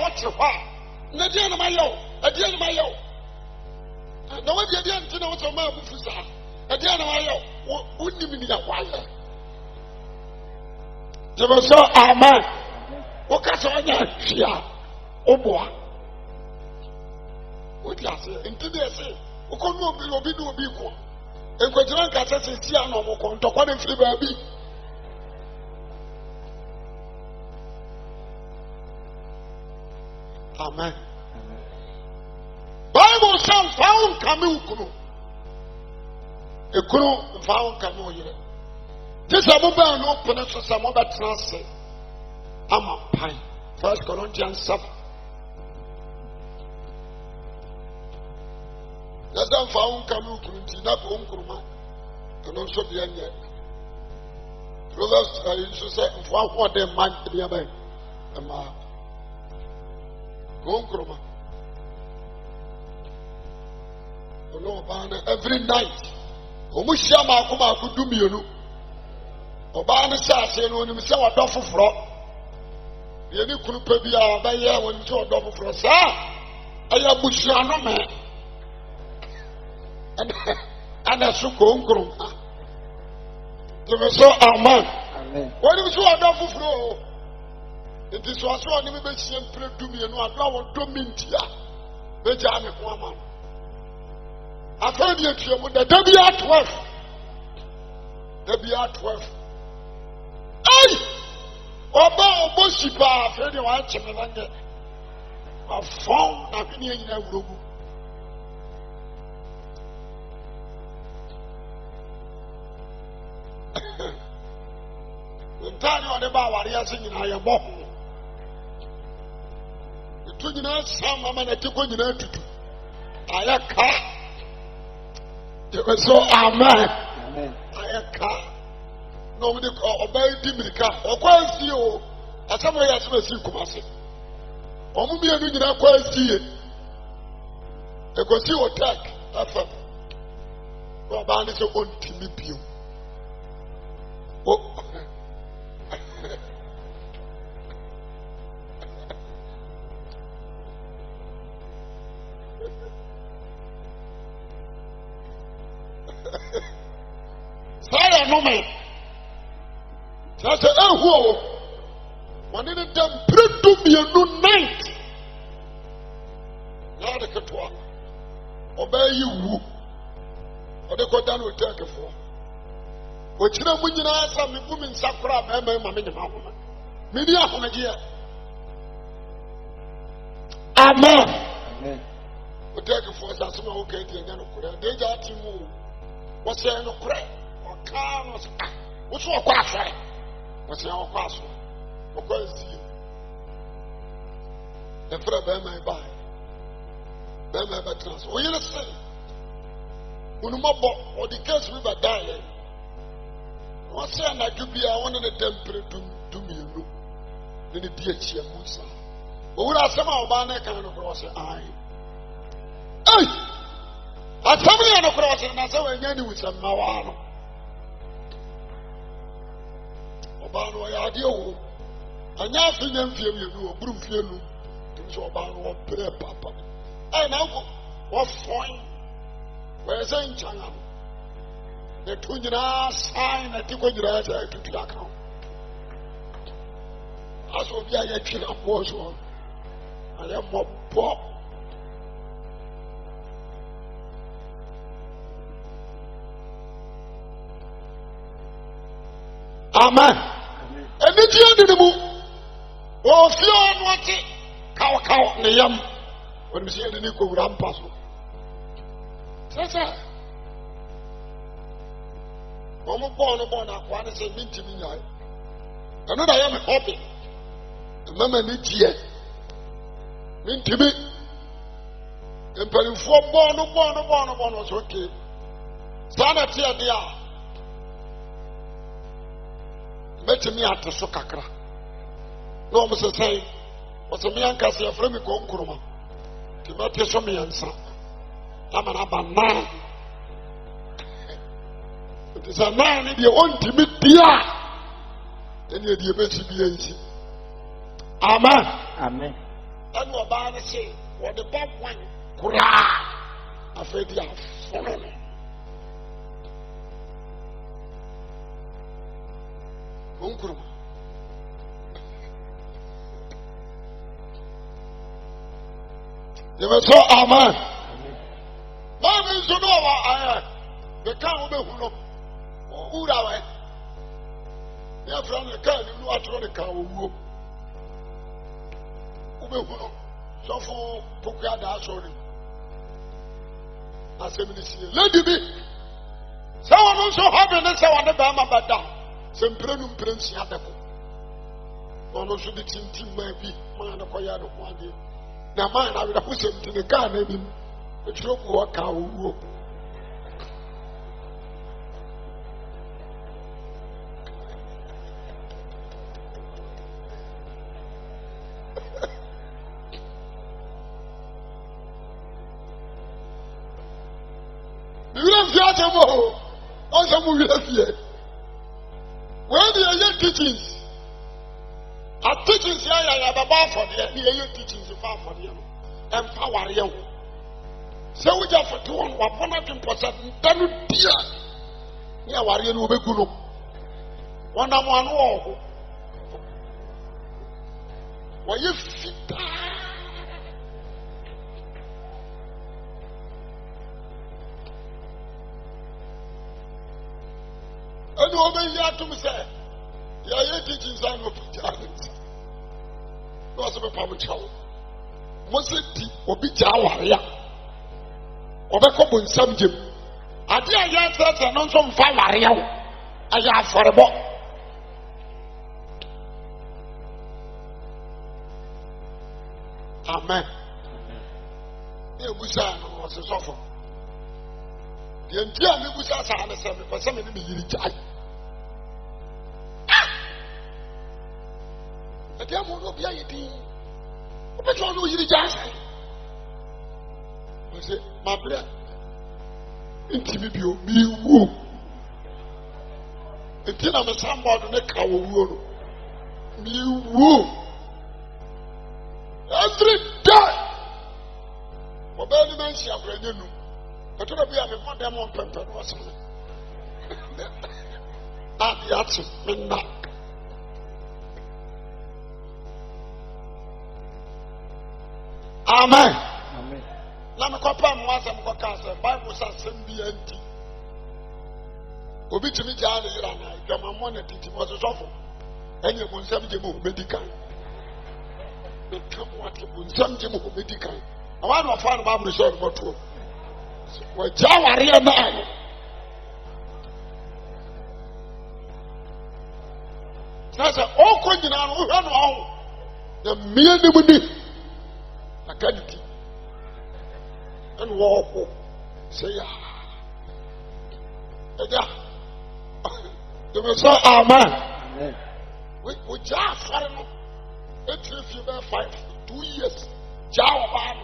What you want? Nadiana Mayo, Adiana Mayo. No one didn't know what a man was. Adiana Mayo, wouldn't even be a while. There was so amen. What can I say? Oh boy. What do you say? Until they say, who could not be no equal. And what you want to say, Tiano, who can talk on the free baby. Amen. Bible says found Camus. A crew found Camus. This is a mobile no penetrance, a mobile transit. I'm a pine. 1 Corinthians 7. That's them found Camus. Not Unkruma. And also the end yet. Proverbs, I used to say, what they might be about. Gonkroma. Every night. Omushama kuma kudumienu. Obana sa se no ni se wadofo fro. Ye ni kunu pa bia obaye woni se wadofo fro sa. Aya bushia no me. Ana su gonkroma. You so amen. Amen. Woni se wadofo fro. It is also an imitation to me and what I want to mean to ya. Beja me woman. I found you to the WR 12. WR 12. Hey! Oba Oboshipa, Freddy Watchman, a phone, I've been in a room. The time on the bar, I am singing, I am walking. The 29 some man I took on your to do. I am car. You were so amen. I am car. Nobody call obey Dimika or quite you. As somebody has to see Kumasi. Omu mi enu nyina kwa sie. E ko si otak afa. Wa ba ni se ontimi bio. O Saya no me. Sasa ehu wani ne dem predu mienu night. Na de ketwa. Obayi wu. Ode ko dan o take fo. O kira mu nyina asa me bu mi nsakora ba ma ma me nyama homa. Me ni ahomaje ya. Amen. Amen. O take fo sa so ma o ka di nya no kura. De ja ti mu. Wo se no kura. O ka no sa. Wo so o kwa afare. Wo se o kwa so. O kwa zi. E fra ba ma ba. Ba ma ba trans. O yele se. Unumabo or the case we were dying. What's saying that you be a one in the temple to me, then the DH Musa. But when I somehow ban a kind of cross, I family on a cross, and I saw a nanny with some Mawano. Obano, I deal. And now, if you know, proof you know, to show Obano, pray, Papa. And now, what fine? Where's in China? The Tunjina sign a Tikojira to the account. As of the Yakin of Warsaw, I am more poor. Amen. And the Jian oh, fear on what it cow Nayam when we see the Nico Rampasso. Sasa Omo born akwa say mintimi nyai. Eno da ya me hobby. Mama ni tie. Mintimi. Empanifo born so okay. Sana tie dia. Metimi ateso kakra. No mo say o se mi anka se afra mi ko nkuruma. Ti mate so mi ansa. Amana banana. It is a man in the ultimate dia. Then you the best be. Amen. Amen. And what Bible say, what the Bob one kura afraid you are following. Unkuruma. You will say amen. Mama is no I the car will be who are they are from the car, you know what the car will go. So for Pukada, sorry. I said, Lady B. Someone also having this one the Bama Bada. Some prenum prince Yadako. One also the team might be man of Koyado one day. Now, man, I will put him to the car, maybe. The troop walk out. You don't fear them all. Also, we have here. Where the young teachings? Our teachings here are about for the young teachings for them. Empower you. So we have for 100%. Then dear, yeah, warrior will be good. One war. Why you fit? to me say, "Yeah, teaching sign of Janet." No, as a public child. Moseti obi Jawaria. Obeko bunsam jem. Ade a ya tete no nso mfa waria wo. Aya aforebo. Amen. E busa no se sofo. Ye ntia me busa sa na se me pese me ni yiri jai. Ade a mo no bia yedi. But you know you just I say, my brother, intimibio, me woo. Until I'm a somebody in the cow woo. Me woo. Every day. For barely mention of brand new. But to be a more than one pemper or something. Not the answer, not. Amen. Amen. Let me compare once and go cancel. Bible says send BNT. Obi to me jana yirana. Jama money titi was a shuffle. And you won't send him medical. Become what you won't send him medical. I want to find Bible short for two. Well, Jawa real man. That's a all question on the million. Acadity and walk. Say, you may say, Amen. We just foreign. If you were 2 years, Jawa.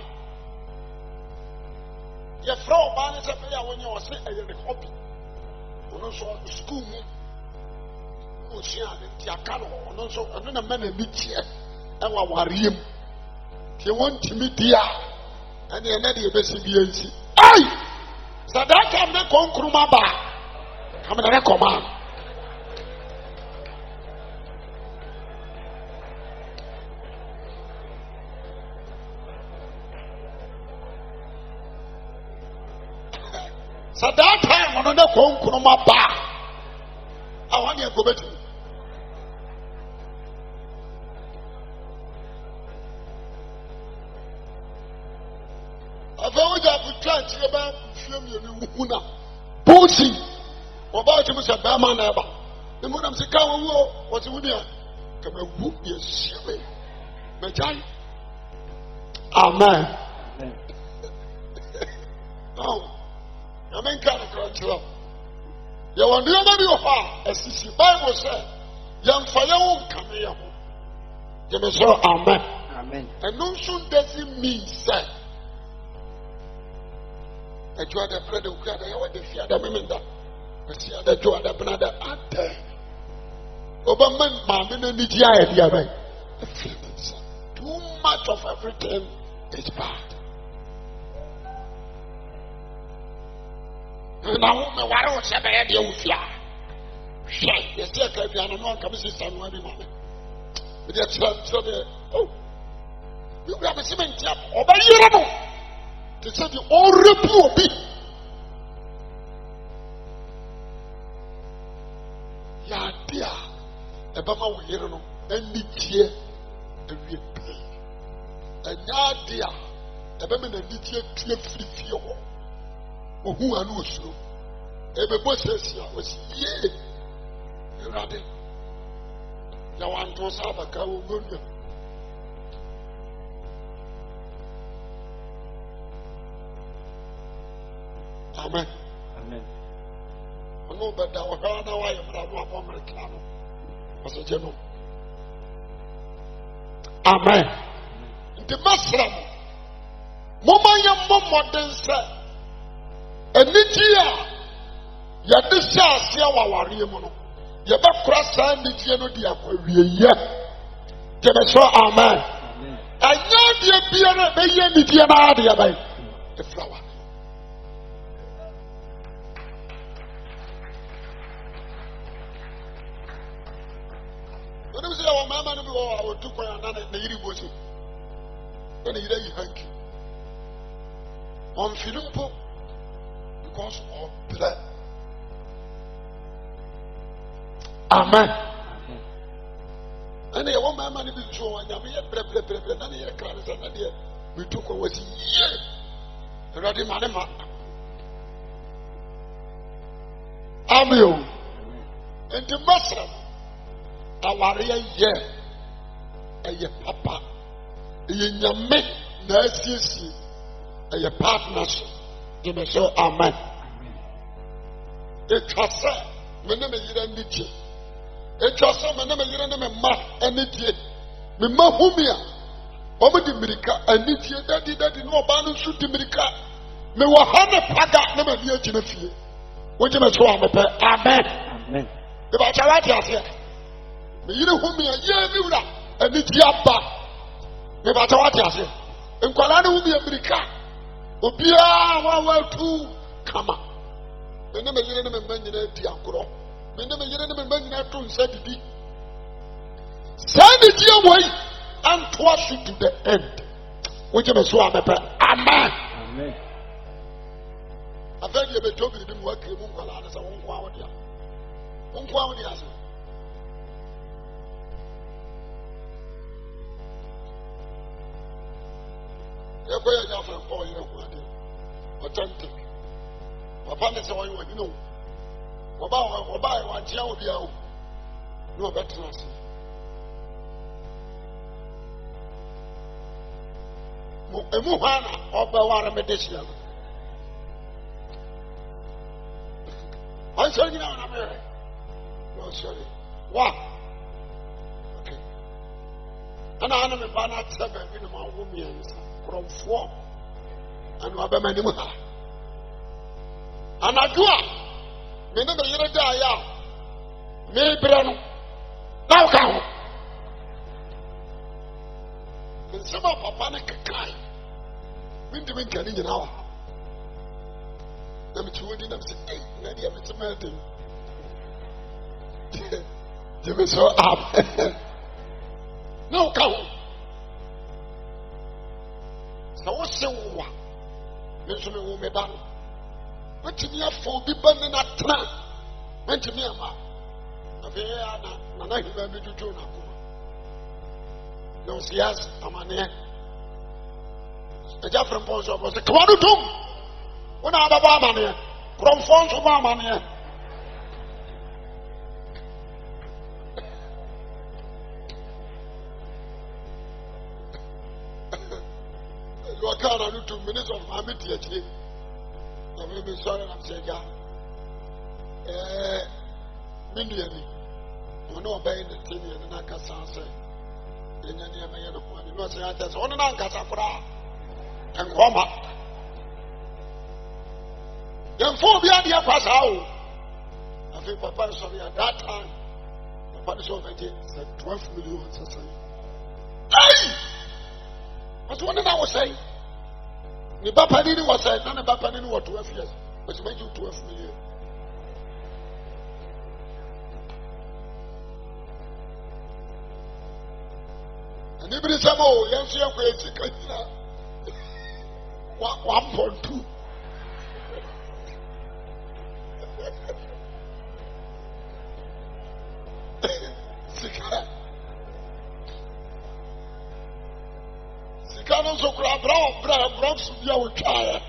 Your Frau Ban is a player when you are saying a hobby. You know, so school. Ocean, Tiacano, and also another man in meet here. And what him. They want to meet here, and they are not the best BNC. Aye! So that can make on Krumaba. Come and recommend. So that time, on the Krumaba, I want you to go back to. About Bossy, about him, Mr. Bama Naba. The Madam Sekaw was with you. Come and whoop your silly. Majai. Amen. Oh, I mean, kind of control. You want to know your heart, as the Bible said, young fire won't come here. You may say, Amen. Amen. And no soon doesn't mean, sir. I draw the bread of God, I want to fear the women that. But see, I draw the brother at there. Oberman, Mamma, and the idea. Too much of everything is bad. And I won't know what I was saying. You fly. Shame. Yes, I can't know. Come see someone. But that's so the. Oh, you grab a cement tap. Obey you. They said you all repeat. Ya dear, a bama will hear no, and the tear, and we pay. And ya dear, a bama and the tear, free who are no so. Every boss says, I was ye. Rather, you want to have a cow. Amen. Amen. I know that I was not aware of what American was a general. Amen. The Muslim, Mama, modern said, and Nigia, Yadisha, Siawa, Riemono, Yabak cross and Nigiano Diaquaria. Jebeso, Amen. I know the beer, the Nigiana, the flower. When I was our mamma, I would do another lady was it. When he lay hanky on Philippo because of blood. Amen. And the woman man be so and you bre na ye kra na de we took over ye. Ready manema. Amen. And the master aware ye eye papa ye nyame na asiesie eye partnership. Give me so amen. It was me na me yira ndie. It was me na me yira na me ma anidie. Me ma humia. Omo di mirika anidie dadi no ba no su di mirika. Me wo ha ne paga na me bi agina fie. Wo je me so amepe. Amen. Amen. E ba chawa ti ase. Me yira humia ye mi wura anidie aba. Me ba chawa ti ase. Nkwala ne humia mirika. Obia wa tu kama. Me ne me yire ne me manyina di agoro. Me ne me yire ne me manyina to nsa didi. Send it your way and towards you to the end. Which is so amen. Amen. I beg you to be doing what you want to say. Won't go out there. You're going to have 4 years authentic. Papa ne say what you know. Oba wa tia obi a o. No better na say. Mo emu hana oba wa remediation. I say you know na me. No sorry. Wa. Okay. Ana me ba na tse ba bi no ma wo mi ansa. Kromfo. Anu abema ni mu ha. Anadua me ne me yire da ya me bra no na ka ho nsema papa ne kakai mindi me nkani nyina wa na me chiwodi na me say na dia me tsema dem je me so up na ka ho so se wo me so me wo me da what me for be burning at tran went me ama afia na hiba bi tutu na ko no sias amane eja from ponso ko se kwanu dum ona ababa amane from fonso ba amane you are kind of 2 minutes of amity actually. I'm really sorry, I'm saying, Mindiani, you know, obeying the thing in the Nakasa, in any of my other you know, say, I just on an Ankasafra and Kwama. Then 4 beyond your pass out. I think Papa is sorry at that time. Papa is already said 12 million. Hey! That's what I was saying. The Papa didn't was saying, none of Papa didn't want 12 years, which made you 12 million. And even if some old young crazy, 1.2. Sikano so kura bra so bia wo twa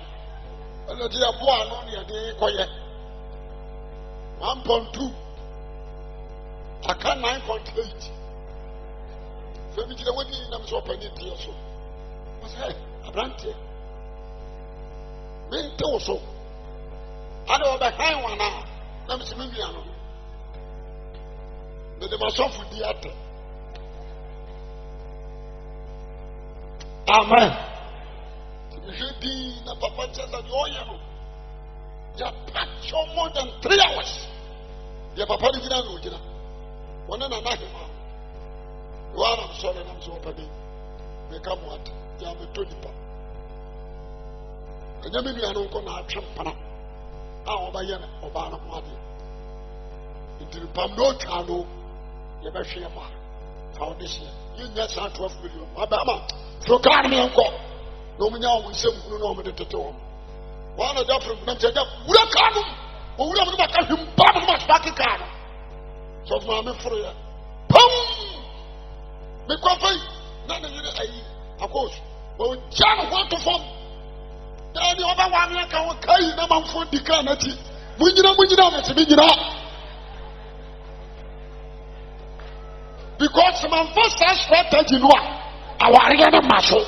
ana dia bo ano ne de koye 1.2 aka 9.8 so mi jira woni na so pani tie so say abrante me to so ana oba han wana na mi simi bia no de masofu di ate. Amen. You be na Papa said that you packed for more than 3 hours. Your Papa didn't know. One and a half. I'm sorry, I'm so happy. They come what? You have a 20 pounds. And you mean you are not going to have champagne? How about you? Obama money. It will come no channel. You better share my foundation. You just 12 million. Obama. So can me uncle. No me now we say we no me to tell. One of them from them said, "We can't. We will not make him bad much back in car." So my friend, pum! Me coffee, none of you, of course. Well, John want to form. Then the other one, I can't carry them on for the canity. When you know, it's a big because my first strategy, you know, our other muscle.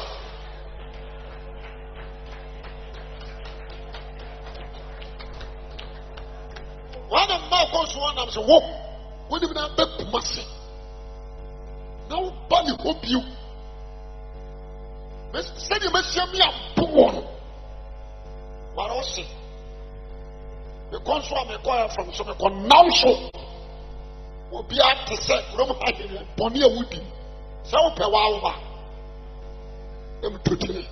One of my goes one, I'm saying, whoa, when you have that mercy. Now, Bunny, hope you. Send you must me a poor. What else? The consul may acquire from some council will be out to set from Bonnie Woody. So, Pewawa. Them to me.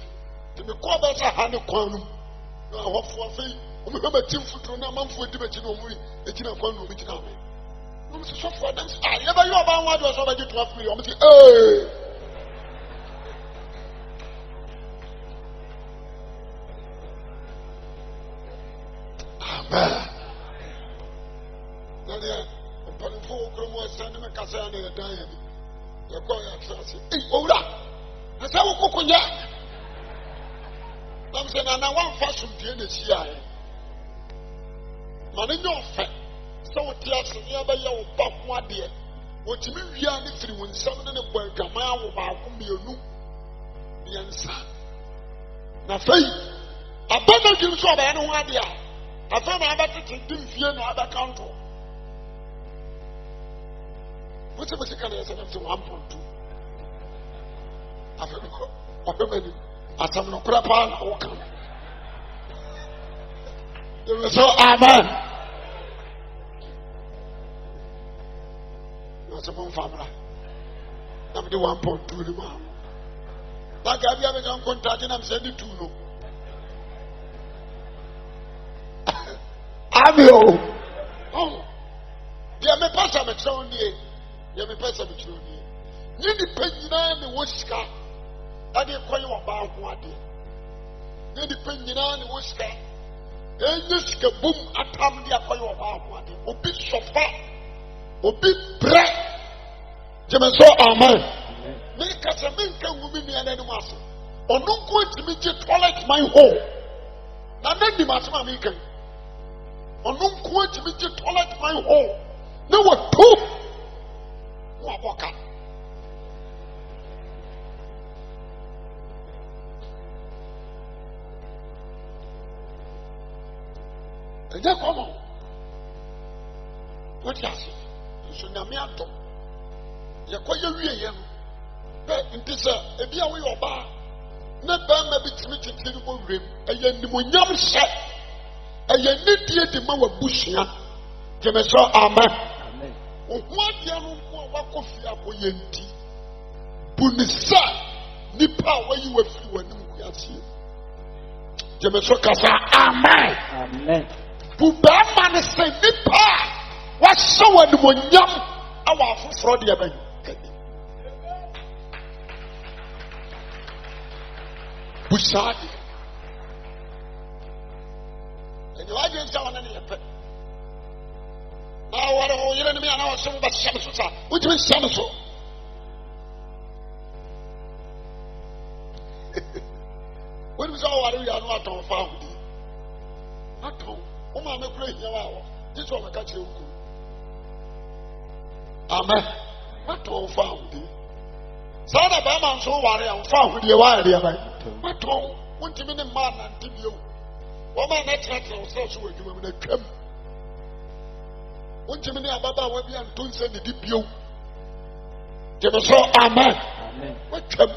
To me, call us a honey corn. No, I hope for a fee. I'm a team for a month for debate no more. It's in a corner which now. I'm so for them. I never know about what was already 12 million. Hey! Amen. I said, I'm saying, I want fashion to this year. Man, in your fact, so tears and never your back one dear. What you mean, we are listening when someone in a boy come out of our community. The answer. Now, faith, I better give you I don't want idea. I found out that it didn't fear no other country. What's the second answer to 1.2? I feel as I'm not crap on. So, amen. That's a bon family. I'm the 1.2 man. Like I have a contact and I'm sending to you. Oh, dear, my pastor, my son, dear, my pastor, my son. You depend on the Wuska. I didn't call you about one day. You depend on the Wuska. And you ska boom at time, dear, call you about one day. Obi sofa, Obi bread. Jemeso, amen. Make us a minka woman and any master. Or no going to meet your toilet, my home. Now, then the master making. On no going to meet your toilet, my home. No, what two? What walk up? And then come on. What does it? You should not be at all. You're quite a real. But in this, if you are your bar, never maybe to meet a terrible rim, and you will never say. And you need the man with Bushia. Jemeso, amen. What young coffee up with Yenti? Punisa, Nipa, where you were free when you are here. Jemeso Kasa, amen. Amen. Pubaman say Nipa, what so and when young our fraud the Bushadi. And you are doing someone in your pet. Now, what are you enemy and our son but Shamsu? Which means Shamsu? When was all we are not on found? Not home. Oh, my great hour. This one I catch you. Amen. Not all found. Son of a man so worry and found with your idea. What home? Won't you mean a man and give you? Woman, that's not so with you when they come. Won't you mean a baba will be and don't send the deep you? Jemeso, amen. Amen. What come?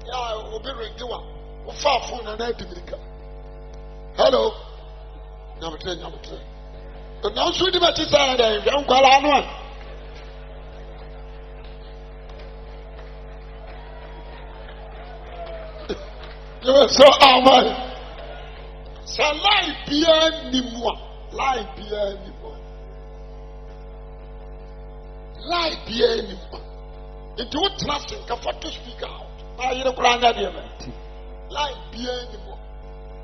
Yeah, we'll be regular. We'll far phone and I Dominica. Hello. Number 10. But now, should you match his side? Don't call on one. So, amen. So, lie bien ni moi. Lie bien ni moi. Lie bien ni moi. Into what trusting can for to speak out. Now, you don't cry that ever. Lie bien ni moi.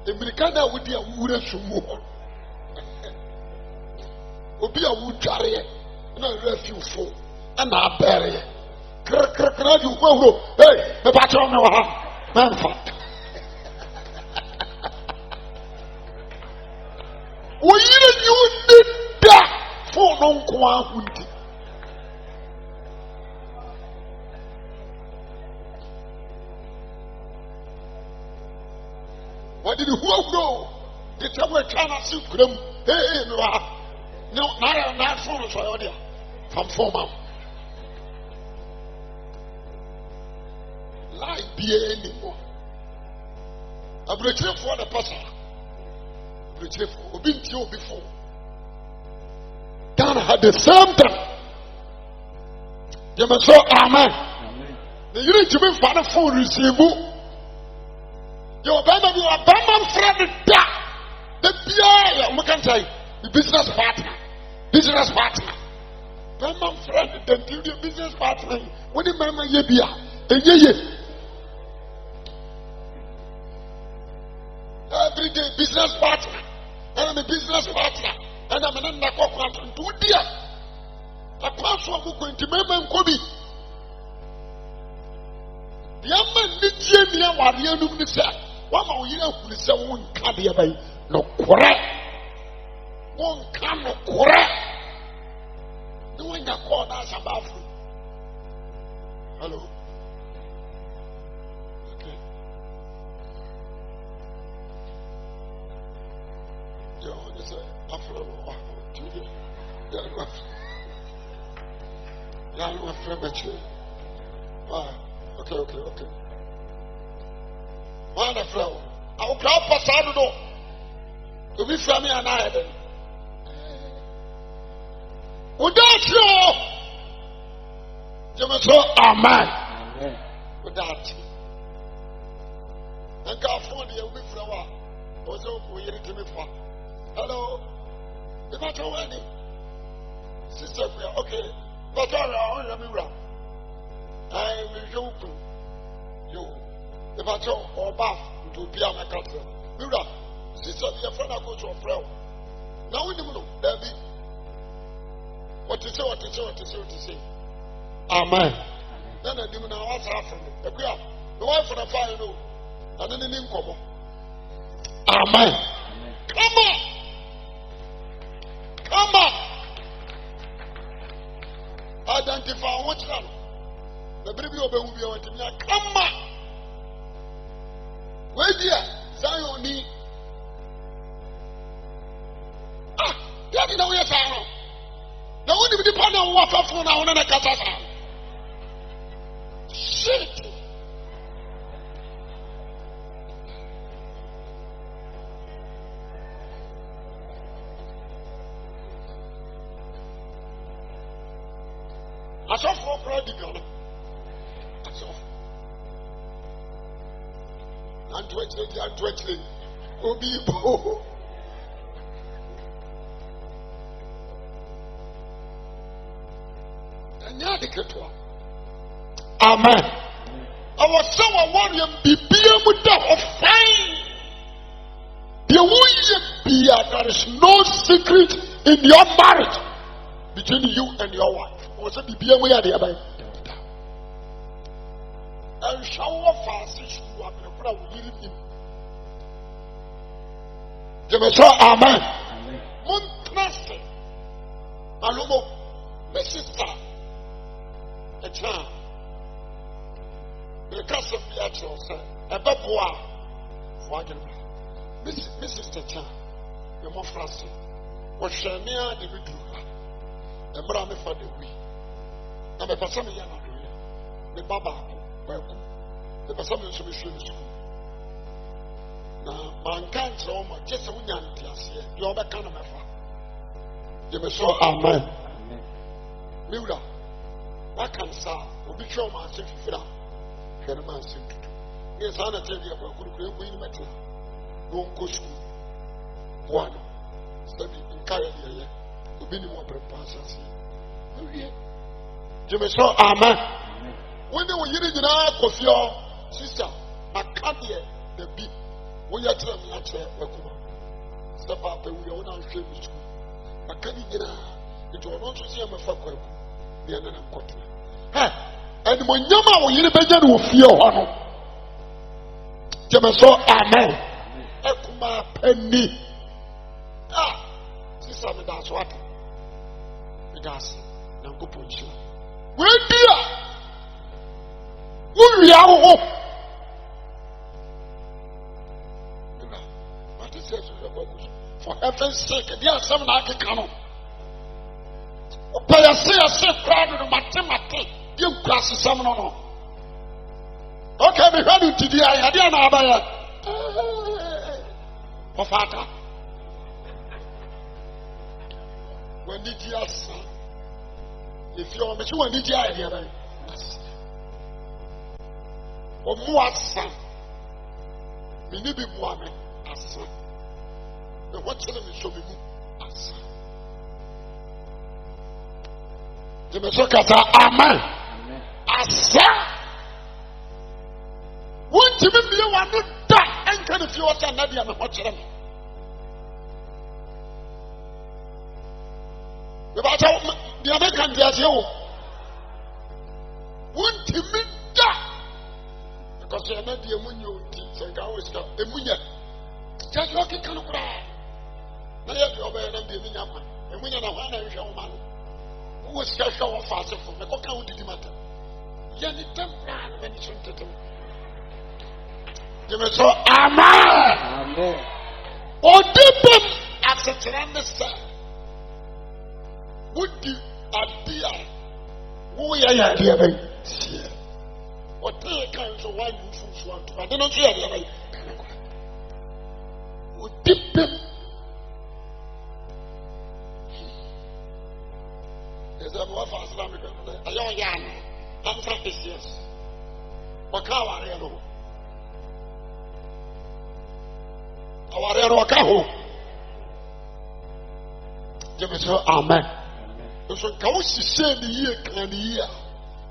The Americana would be a wooden sumo. Obi a would carry it, and I refuse for, and I bury it. Crack, you go, hey, the battle on our man fat. We did that for no quantity. What did you know? The time we're trying to see them, hey, no, not phone for audio from former. Lie be anymore. I'm reaching for the pastor. Reaching for, been to you before. Ghana had the same thing. You must say, Amen. The unit to be for the phone receive. Your Bama friend, the PI, can say, the business partner. Bama friend, the business partner. When the Mama Yebia, the Ye. Every day, business partner. And I'm a business partner. And I'm an undercover to dear. A pastor who going to Mama Kobe. The young man did Jimmy Warrior Nisa. One more year will say one candy by no correct. One can no correct. Doing a corner about you. Hello. Okay. You want to say after okay. Wonderful. I will crowd Pasado to be from me and I. Without you, you must say Amen. Without you. And God for the week flower was over here to me for. Hello. If I tell any sister, okay, but I will show you. If I tell or bath to be a country, Mira, sister, your friend, I go to a friend. Now we know, Debbie. What to say. Amen. Then I do now what's happening. The wife for the fire, no, and then the name come. Amen. Come on. Identify what's wrong. The baby will be able to come on. Where dear, Zion need. You didn't know where Zion. Now, when you depend on what for now, on a catastrophe. Shit. I saw for prodigal. I saw. And 20. Obibo. Amen. I was so warrior be with that of fine. There is no secret in your marriage between you and your wife. Was it be we are there? And shower fast you are the him. You say Amen. Montrase. Alomo, my sister, a child. Because of the actual son, a baboa. Miss Sister Chan, you're more frosty. What shall me the video? The brother for the week. I'm a person of the Baba. The person of the school. Now, mankind so much, just a young here. You're the kind of my father. You may say Amen. Mira, what can say? Will be shown my sister. Man seem to do. Yes, I tell you about good matter. Don't go school. One study in Kaya, the minimum preparation. You may say Amen. When they were hearing in our coffee, sister, I can't hear the beat. When you tell me, I tell you, step up and we are not shame school. akani nyina nti ono nso se amafa kwaku ne na nkotena and mo nyama wo yire benya no fie ho no jemeso amen ekuma pani sisa me da so ata me gas na ngopo nchi we dia wo wia wo what is it for heaven's sake there are some na akeka Paya say crowd no mate you class some no okay me heard you today I had na abaya ofata when did you say if you want to when did you hear o mu asa me ni bi mu ame asa the what tell me show me asa Jemeso kata amen. Asa. Won't you be one no da and can if you was another and watch them. About the American there's you. Won't you be da? Because you're not the Munyo teach and always got the Munya. Just lucky can cry. Now you're over and be a man. And when you're not one and show man. Who was special or fast for me? What kind of matter? Yanni Tempran when it's on the Give us so amen. Amen. Or deep as a tremendous would you idea? Who are you? What they kind of why you want to? I don't know. Would deep is a more fast than a young young. Answer is yes. Wakawa Reno. Our Reno Wakaho. Jemeso, amen. So, Kausi said the year can the year.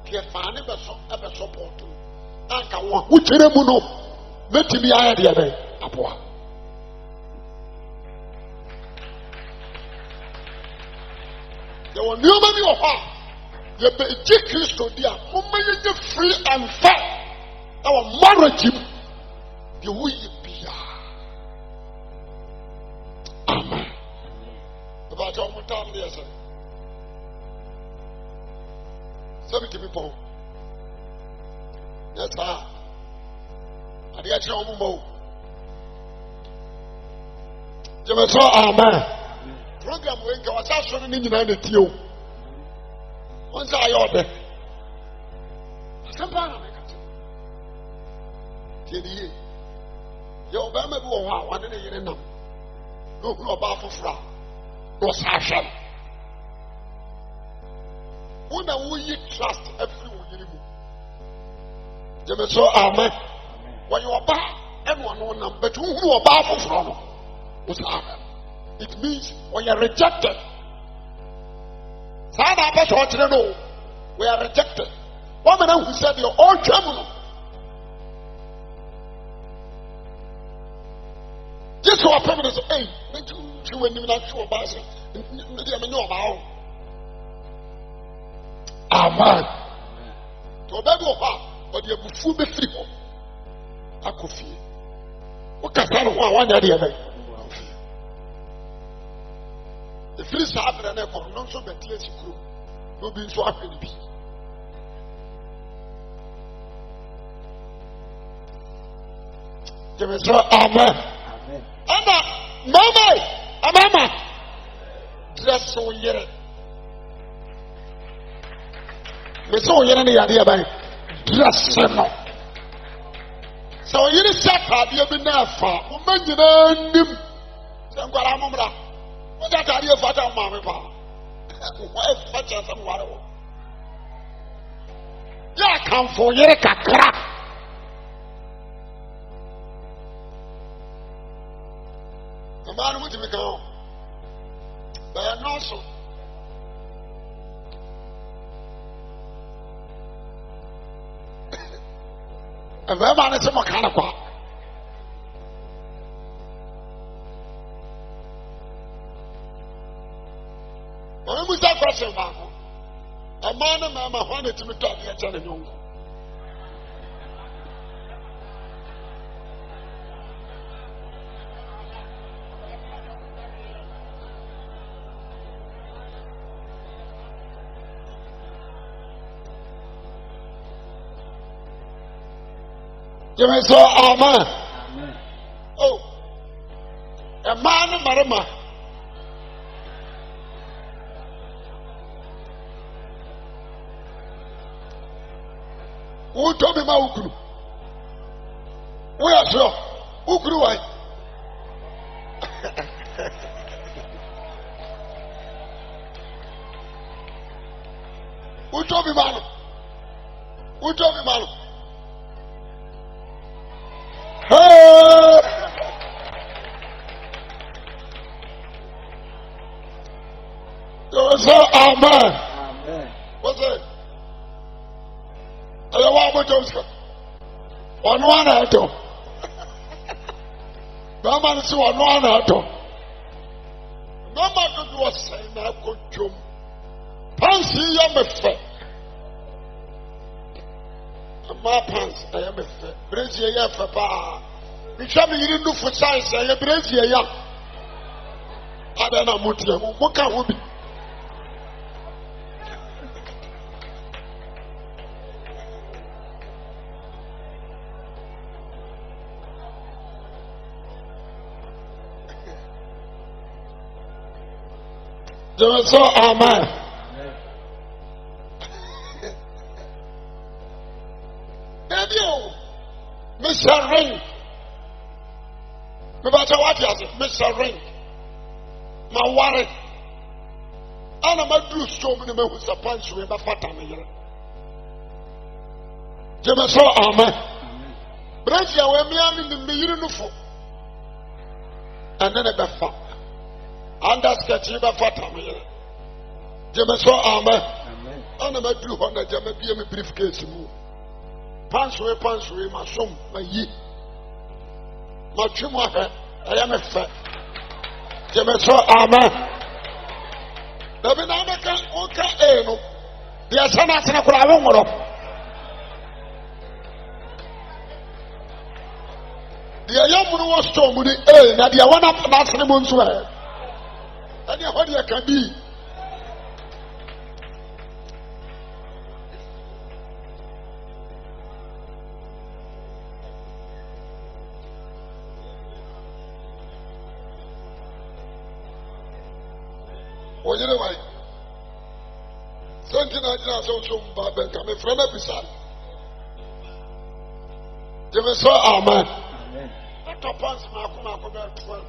Kiafani ever support. Anka one, which Remuno, let me idea. Apua. There were no many of her. You be a Christo, dear. Woman, free and fair. Our marriage, you will be. Amen. About our time, dear sir. 70 people. That's how. And yet, your move. You saw, amen. Program when you are showing in United you. Once I order. Some part of it. Your Bama go out one in a year. No, no, about for fra. No, Sasha. When will you trust everyone you move? You may so amen. When you are back, everyone on them, but who are back for from? What's happening? It means when you are rejected. We are rejected. One man who said you're all criminal. Just so a permanent say, hey, you when you're not sure about it. Amen. To obey your heart, but you have full be free. I could feel. What can I do? One idea. The first half of the neck of non so better as you grew. No being so happy to be. Give us amen. Amen. Mama, dress so yet. Me so yet any idea by dress so. So you just sat up, you've been there for. Woman, you know, some guaramura. What that are you for? Mamma, why fetch us some water? Yeah, come for you, crack. The man would be gone. But I'm not so. And where man is a mechanical. A man and mamma wanted to be talking at a young. You may say, Amen. Oh, a man and Marama. Who told me my Ukru? Where, sir? Ukru, I. Who told me, man? Who told me, man? Hey! You say amen. Amen. What's it? I don't want to do one I do. Mama is one I do. Mama could do a sign I could jump. Pansy, I'm a fat. My pants, I am a fat. Brazil, yeah, papa. Which I mean, you didn't do for size, I am Brazil, yeah. I don't know what you want. What can we be? There is so amen. Mr. Ring. Me bata what you say, Mr. Ring. Ma worry. Ana ma do storm ni me hu sapansu e ba fata me yere. Je me so amen. Brazia we me ani ni me yiri no fo. Ande ne be fa. Underskirt e ba fata me yere. Je me so amen. Ana ma do ho na je me bia me briefcase mu. Panswe, my son, my ye. My chumwa, I am a fat. Jemeso, amen. The Benamaka, Oka, Eno. The Asana Sanakura. The Ayamu was told with the air, that the one up that's the moon's way. And what you can be. Oh, you know why? Something I did so bad, coming from a beside. You may say, amen. Not upon Makuma 12.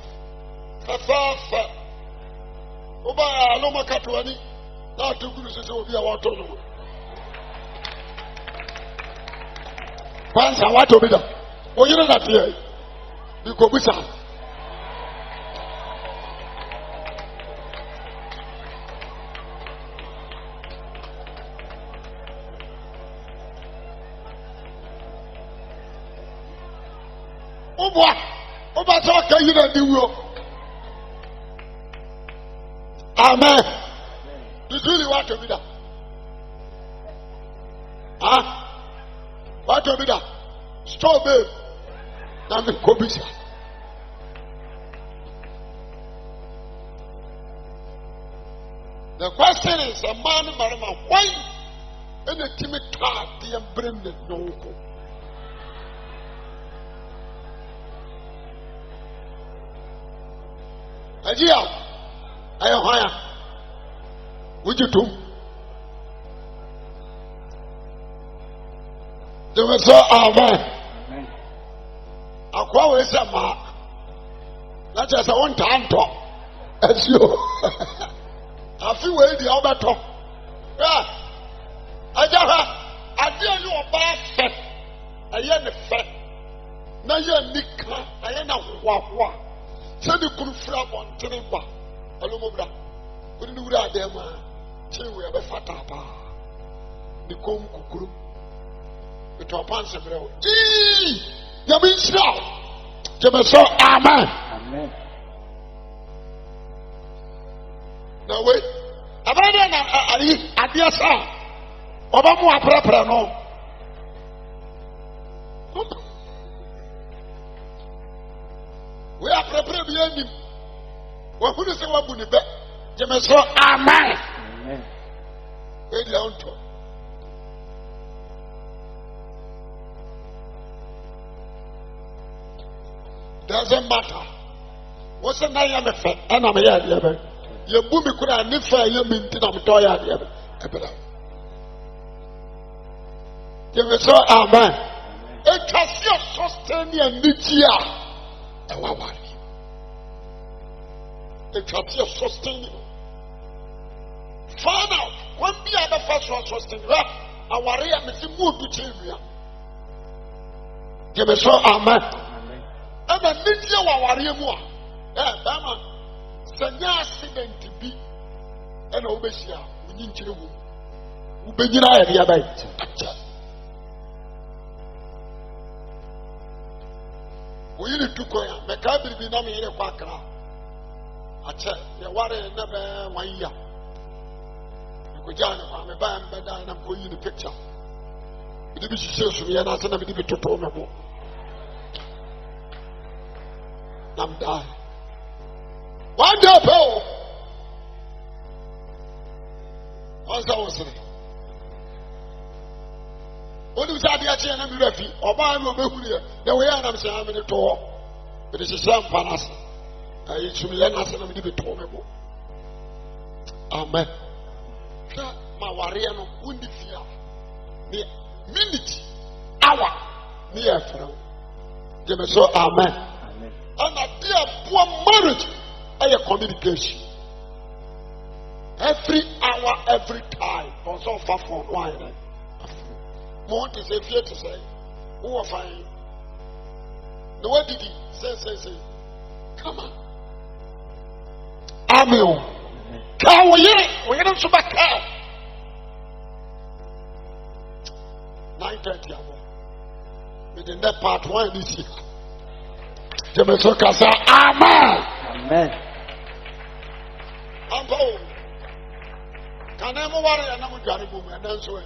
Fafa. Oba, Aloma Katuani. Not to Guru will be a water. Once I want to be there. Oh, you know that here. You go with us. Oba so can you not do? Amen. You really want to be that? Huh? Want to be that? Stop it. Now me go bisa. The question is, a man, marama, why? And the timid card, the bring the no. Ajia, ayo haya. Would you do? They were so amen. Akwa we say ma. That just a one time talk. As you. I feel where the other talk. Yeah. I dare you about fat. I am the fat. Now you're nika. I am a wah. Send the Kurufra on Teneba, Alumobra, Udura Dema, till we have a fatapa. The comb kukuru, the top answer, bro. Yamin now. Jemaso, amen. Amen. Now wait. Abandon Adiasa. Obamu aprapra no. We are prepared behind him. What would you say? What would you bet? Jemeso, amen. Amen. Where do you to? Doesn't matter. What's the name of it? And I'm here. You boom, you could have never you mean to them to you. Jemeso, amen. It has your sustain your nidia. It has your sustain. Find out when be the first one sustain. Our warrior is moved to change. Jemeso, amen. And the nidia warrior more. Bama, sanya accident be and obesia. We need to know. We begin our diabetes. We need to go. Make up the Binami in a Pakra. I tell you, what is never 1 year. You could join a band, but I'm going in the picture. The Bishop says to me, and I said, I'm going to talk about. I'm dying. One day, Paul. What's that was it? What was that? The Achian and Refi, or by Mobile, the way I'm saying, I'm in the tour. But it's a Sam Panas. I should learn us and I'm going to be tolerable. Amen. My warrior no wounded fear. The minute, hour, near from. Jemeso, amen. Amen. And a dear poor marriage, a communication. Every hour, every time, also far from wine. More to say, fear to say, who are fine. The what did he say? Come on. Amen. Can we hear them so back? 9:30 hour. Within that part 1 this year. Jemeso Kasa, amen. Amen. Ampo. Can I move worry and I'm going to move and then so.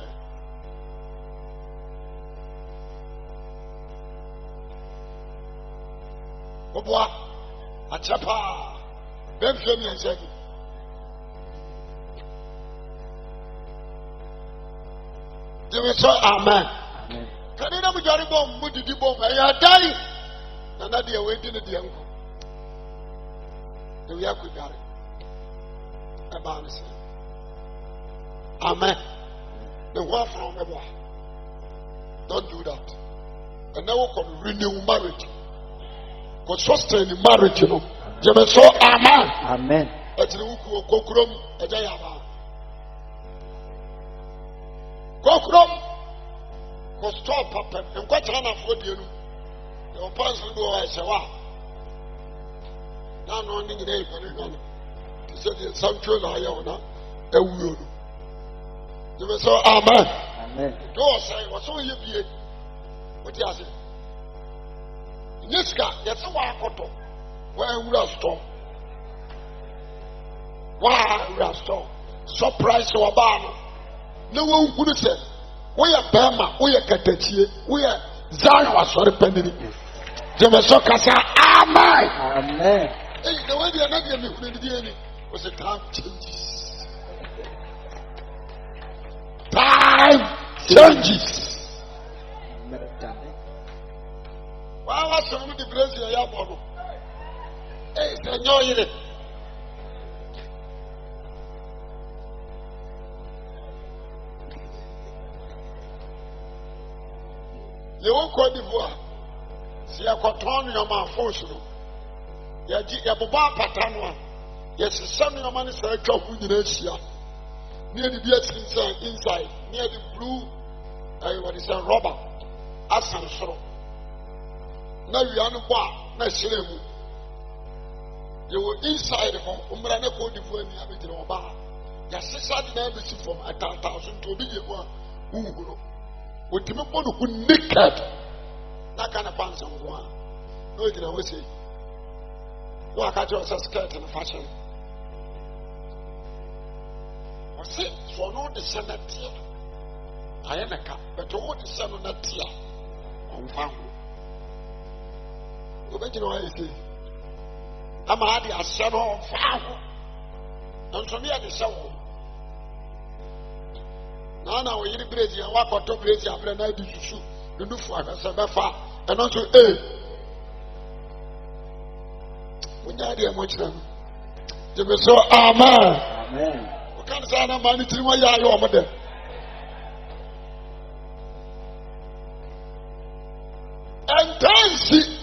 Obwa, Achapa, Benjamin and Zeki. Jemeso, amen. Amen. Can you not be very bomb? Would you bomb? I are dying. And that they are waiting at the uncle. The Yaku Gary. About it. Amen. The one from the boy. Don't do that. And now we can renew marriage. Because sustain the marriage, you know. Jemeso, amen. Amen. It's the Uku Kokrom, a Jayaba. Kokrom. Because stop papa. And quite enough for you. Your person do I say, wow. Now, no one in the neighborhood. He said, the sanctuary, I own a will. Jemeso, amen. Amen. Go say, what's all you be? What you say? Niska, yes, a wakoto. Where would I store? Why would I store? Surprise to a bar. No one would say, we are Bama, we are Katachi, we are Zara was for the pending. Jemeso Kasa, amen. Amen. Hey, the way they are not going to do any was a time changes. Time changes. Why was some of the Brazil Yabon? Hey, enjoy it. You won't call the voix. See, I got on your mouth for you. Yabuba Patanoa. Yes, some of your money is a job with the Asia. Near the BS inside, near the blue, what is a rubber. As I'm sure. Now you are not na shiremu. You were inside home, Umbrana called the phone, you have it in a bar. Your sister never see from 1,000 to be one who would you want who naked that kind of pants on one. No, you can always say, well, I got your skirt and fashion. Or say, for no the Senate, I am a car, but all the son of that tear on found. You know what I say? I'm a hard as son of found. And for me, I just saw. Now we need bread and walk on top bread and bread. I do shoot the new for us and also when you are much them. You may so amen. Amen. We can't say no money to my yard over there. And then see,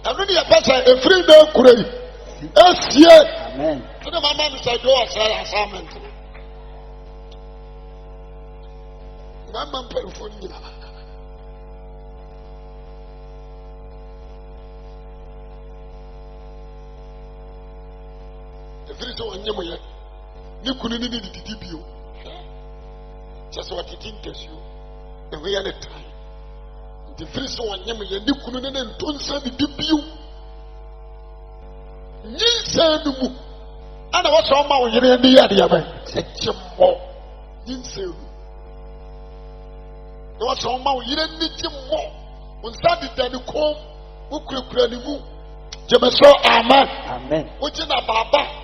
I'm really a person, a free day crazy. Amen. To the mama said, do a assignment. Mama, for you. The first one, you couldn't need to keep you. Just what it interests you. The way at a time. The first one, you couldn't and don't say the deep you. You said, and I was on my way in the other. Such a more. You said, there was on my way in the more. When started then come, who could credit you? Jemaso, amen. Amen. What's in a baba?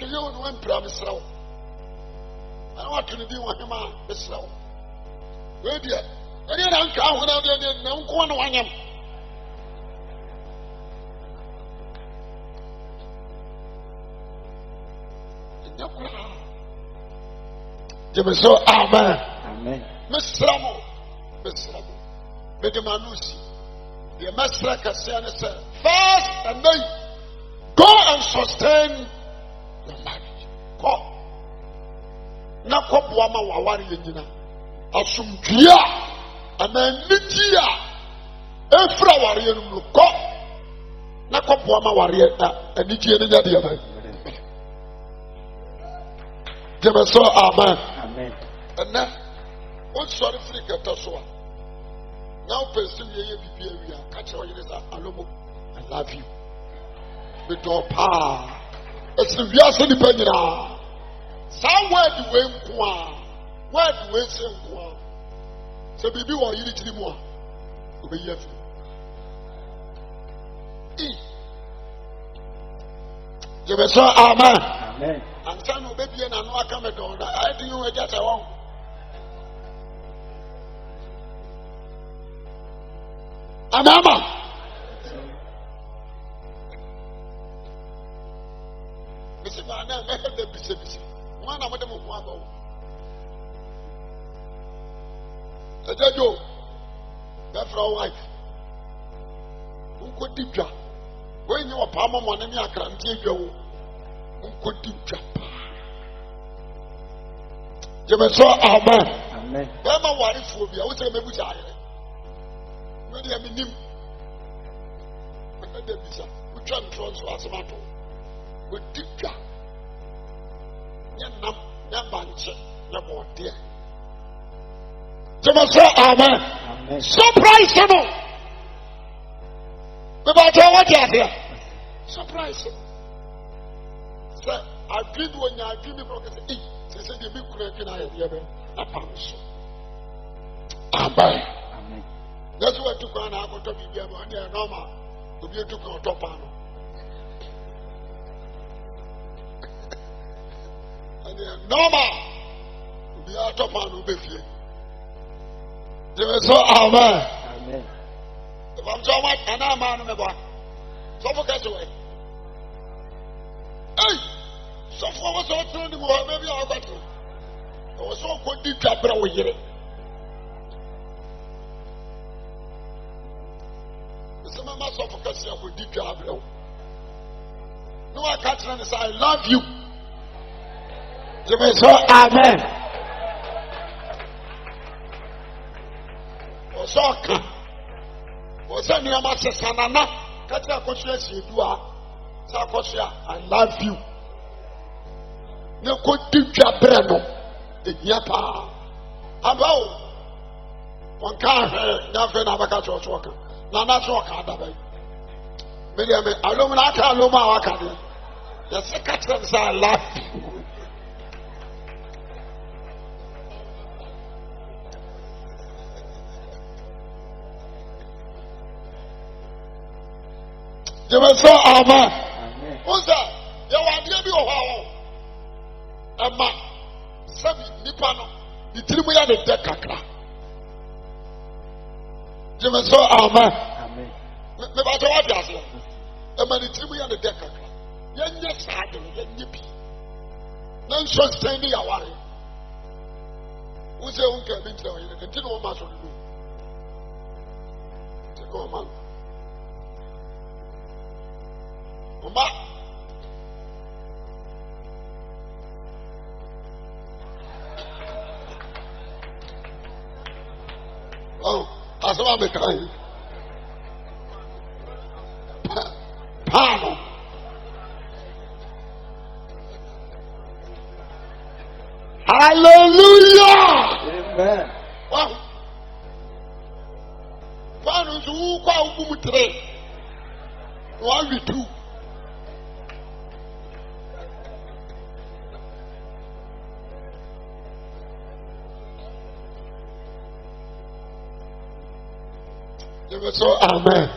You don't want promise. I want to do what him is slow. Where dear? I didn't count when I didn't know one of them. Jemaso, amen. Amen. Miss Ramo, Bedemanusi, the master Cassiana said, fast and night, go and sustain your marriage. Go. Nako Buama Wawari Yina, Asumkia, and then Nikia, Efra Warrior, go. Nako Buama Warrior, and Nikia and the other. Jemaso, amen. Amen. And now, what's sorry for the Katoswa? Now, pursue your BBA, catch your ears. I love you. With your power. It's the Vias independent. Somewhere the way Kwa. Where the way say Kwa. So, baby, what you need to do more? Obey you. You may say, amen. Amen. And son of baby and I know I come at all. I think you will get along. Amama. Mr. Barnett, I have the busy. One of them will go. I tell you, that's our wife. Who could deep jump? When you are Palmer, one in your country, go. Who could deep jump? You may say, amen. Amen. Emma, what if you be? I was a baby child. Maybe I mean him. We try to transfer as a matter. We did that. You're bunch. You're more dear. You must say, amen. Amen. Surprise him. About what you here. Surprise him. Sir, I dream when I dream about it. She said, you be correct in I promise. Amen. Amen. That's what took on our top of the normal to be took on top of and normal to be our top on Ubefi. They were so amen. Amen. If I'm so much, and I'm on the bar. So forget away. Hey, so for what's all through the world, maybe I'll bet you. I was so good to jump away here. Some of us of us will deep job. No, I can't say I love you. You may say amen. Osoka. Osani amase sanana. Katia koshia sidua. Sa koshia I love you. Ne ko deep job no. Enyapa. About one car na fe na baka chochoka. Na na so ka da bai me dia me alum na ka alum a waka de ya se ka tren sa laugh You may say amen. Who's that? You want to be a man. Sabi Nipano. The Trimuya de Decacra. You may say amen. Me ba jawa bi ase. E ma ni Trimuya de Decacra. Yenye saade, yenye bi. Na nso stand ya ware. Who say unke bi ntre o yele. Nti no ma so do. Take on man. Mama. Oh, as I'm a kind. Pano. Hallelujah. Amen. Wow. Pano is who kwa umutre. What we do. You will say amen.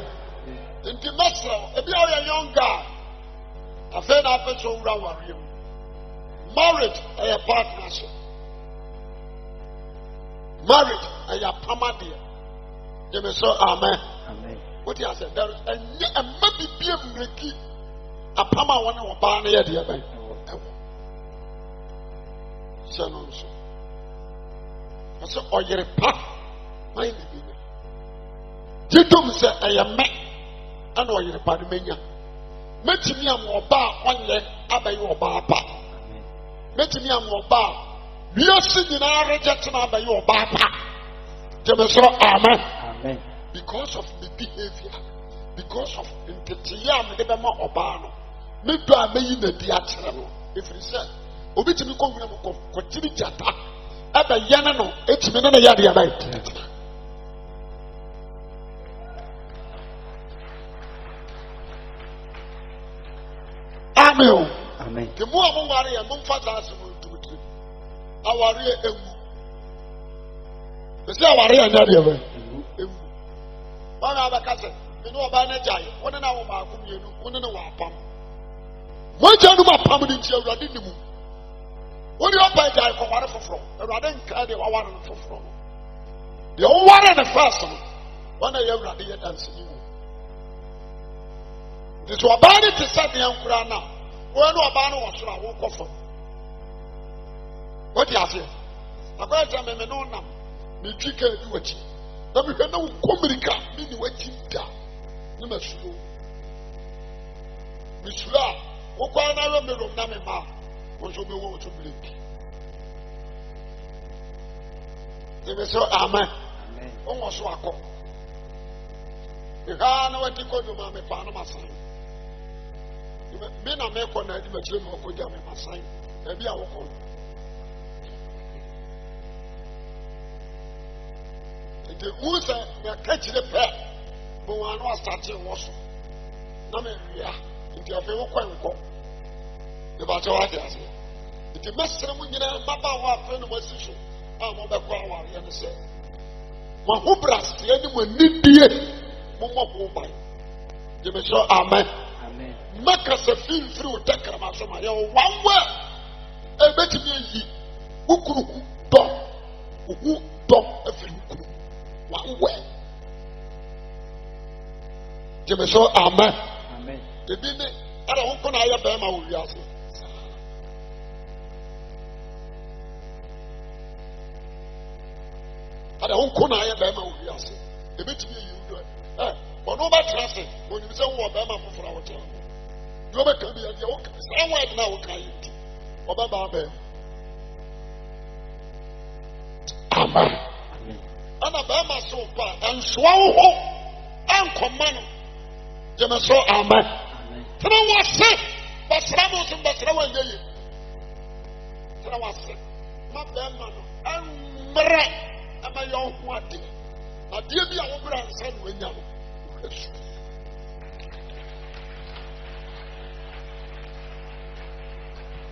In the master, if you are a young guy, I said I bet you around you. Married a partnership. Married a pamadia. You will say amen. Amen. What you said, there is a maybe be a mreki. A pama one or barney, dear man. So, I said, oh, you're a pap. Mind me. Jitum say I am me and or you padmenya. Metimi am oba onye abayi oba pa. Metimi am oba wiase nyina reject na abayi oba pa. Jemeso amen. Amen. Because of the behavior, because of intetiya me de be ma oba no. Me do ameyi na di akere no. If you say obi timi ko huna mo ko timi jata abayi na no etimi na ya de abayi. Amen. Amen. The more I worry, I'm more fast as to do. I worry, the say I worry, and that ever. One other cousin, you know about Najay, one and our mark, you know, one and a wapam. One gentleman permanent children didn't move. When you are by die for water for from, rather than carry water for from. The old one and the first one I ever did dancing you. This was about it to set the young now. When no abano was I walk off. What do you say? I got to me no nam. Me chicken do it. Let me know Comerica, meaning what you down. You must slow. Miss La, what can I remember of Namima? Was you go to blink? They may say, amen. Almost so I call. You can't know what you call your mammy Panama sign. Me na me ko na di ma chire mo ko ja me masan e bi a wo ko e who say me ka chire pe bo wa no start e wo so na me ria nti afi wo kwa nko e ba cha wa dia se nti mesere mu nyina baba wa afi no masi so a mo be kwa wa ya ne se mo ho bras ye ni mo nidie mo mo ho ba je me so amen. Make us a feel through Tekramasoma. You one way. A bet me, who could dog, who dog a few one way. Jimmy so amen. Amen. The dinner, I don't open I have them. I will ask you. I don't open I have them. I will ask you. The bet me, you do it. But nobody trusts it when you say what Bama for our town. You make a be somewhere now. Can you? Obama. Amen. And a Bama so far and swallow and command. Jemaso amen. Tell what say, but Ramos and Basrawa. Tell what say, my Bama and Mara and my young one. Now, dear me, I will grandson when you.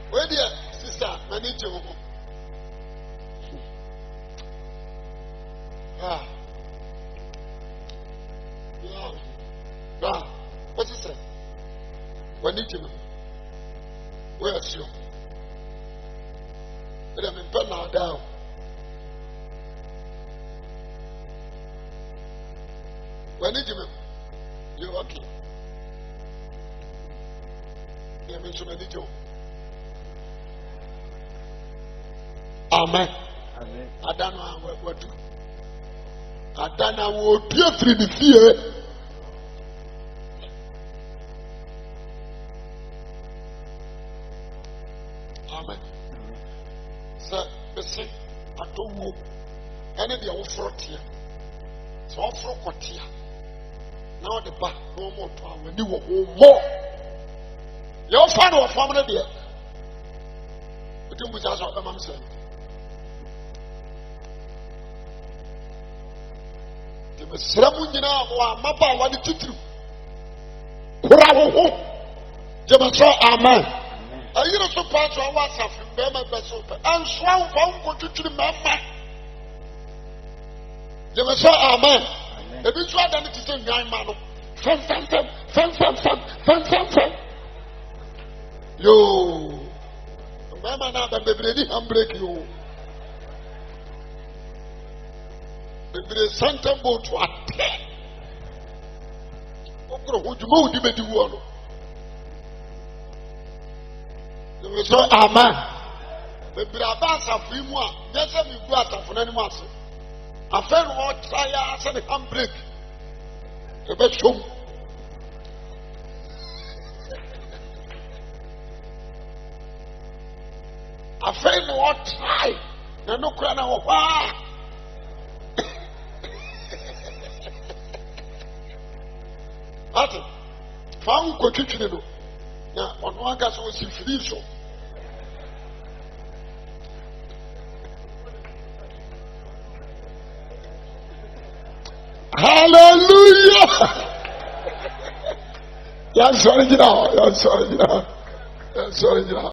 Where dear sister, I need you. What is it? When it is, where's you? Let me pen now down. When it is, you're okay. You mentioned it. Amen. Amen. I don't know what to do. I don't know what to do. The fear. Amen. So, listen, I don't know. Any of the offer here. So, offer what here. Now the back, no more to our new more. Your father or family there. But you must ask what I'm saying. The Sramunina or Mapa, what did you do? Amen. Are you not supposed to watch up from Burma Vessel and swam from to the Mama? You must say Amen. The visual identity is 9 man. Fem. Yo, Mama, now the baby break you. The Santa boat to attack. Would you move the baby one? You will say Amen. The Brabas of Fimwa, yes, and you got up for any master. A fair what try as a handbrake. The best show. A fair what try. No crown of war. Ati, found kwa kitchen. Now, on one gas was in Felicio. Hallelujah! Yes, sorry, you know.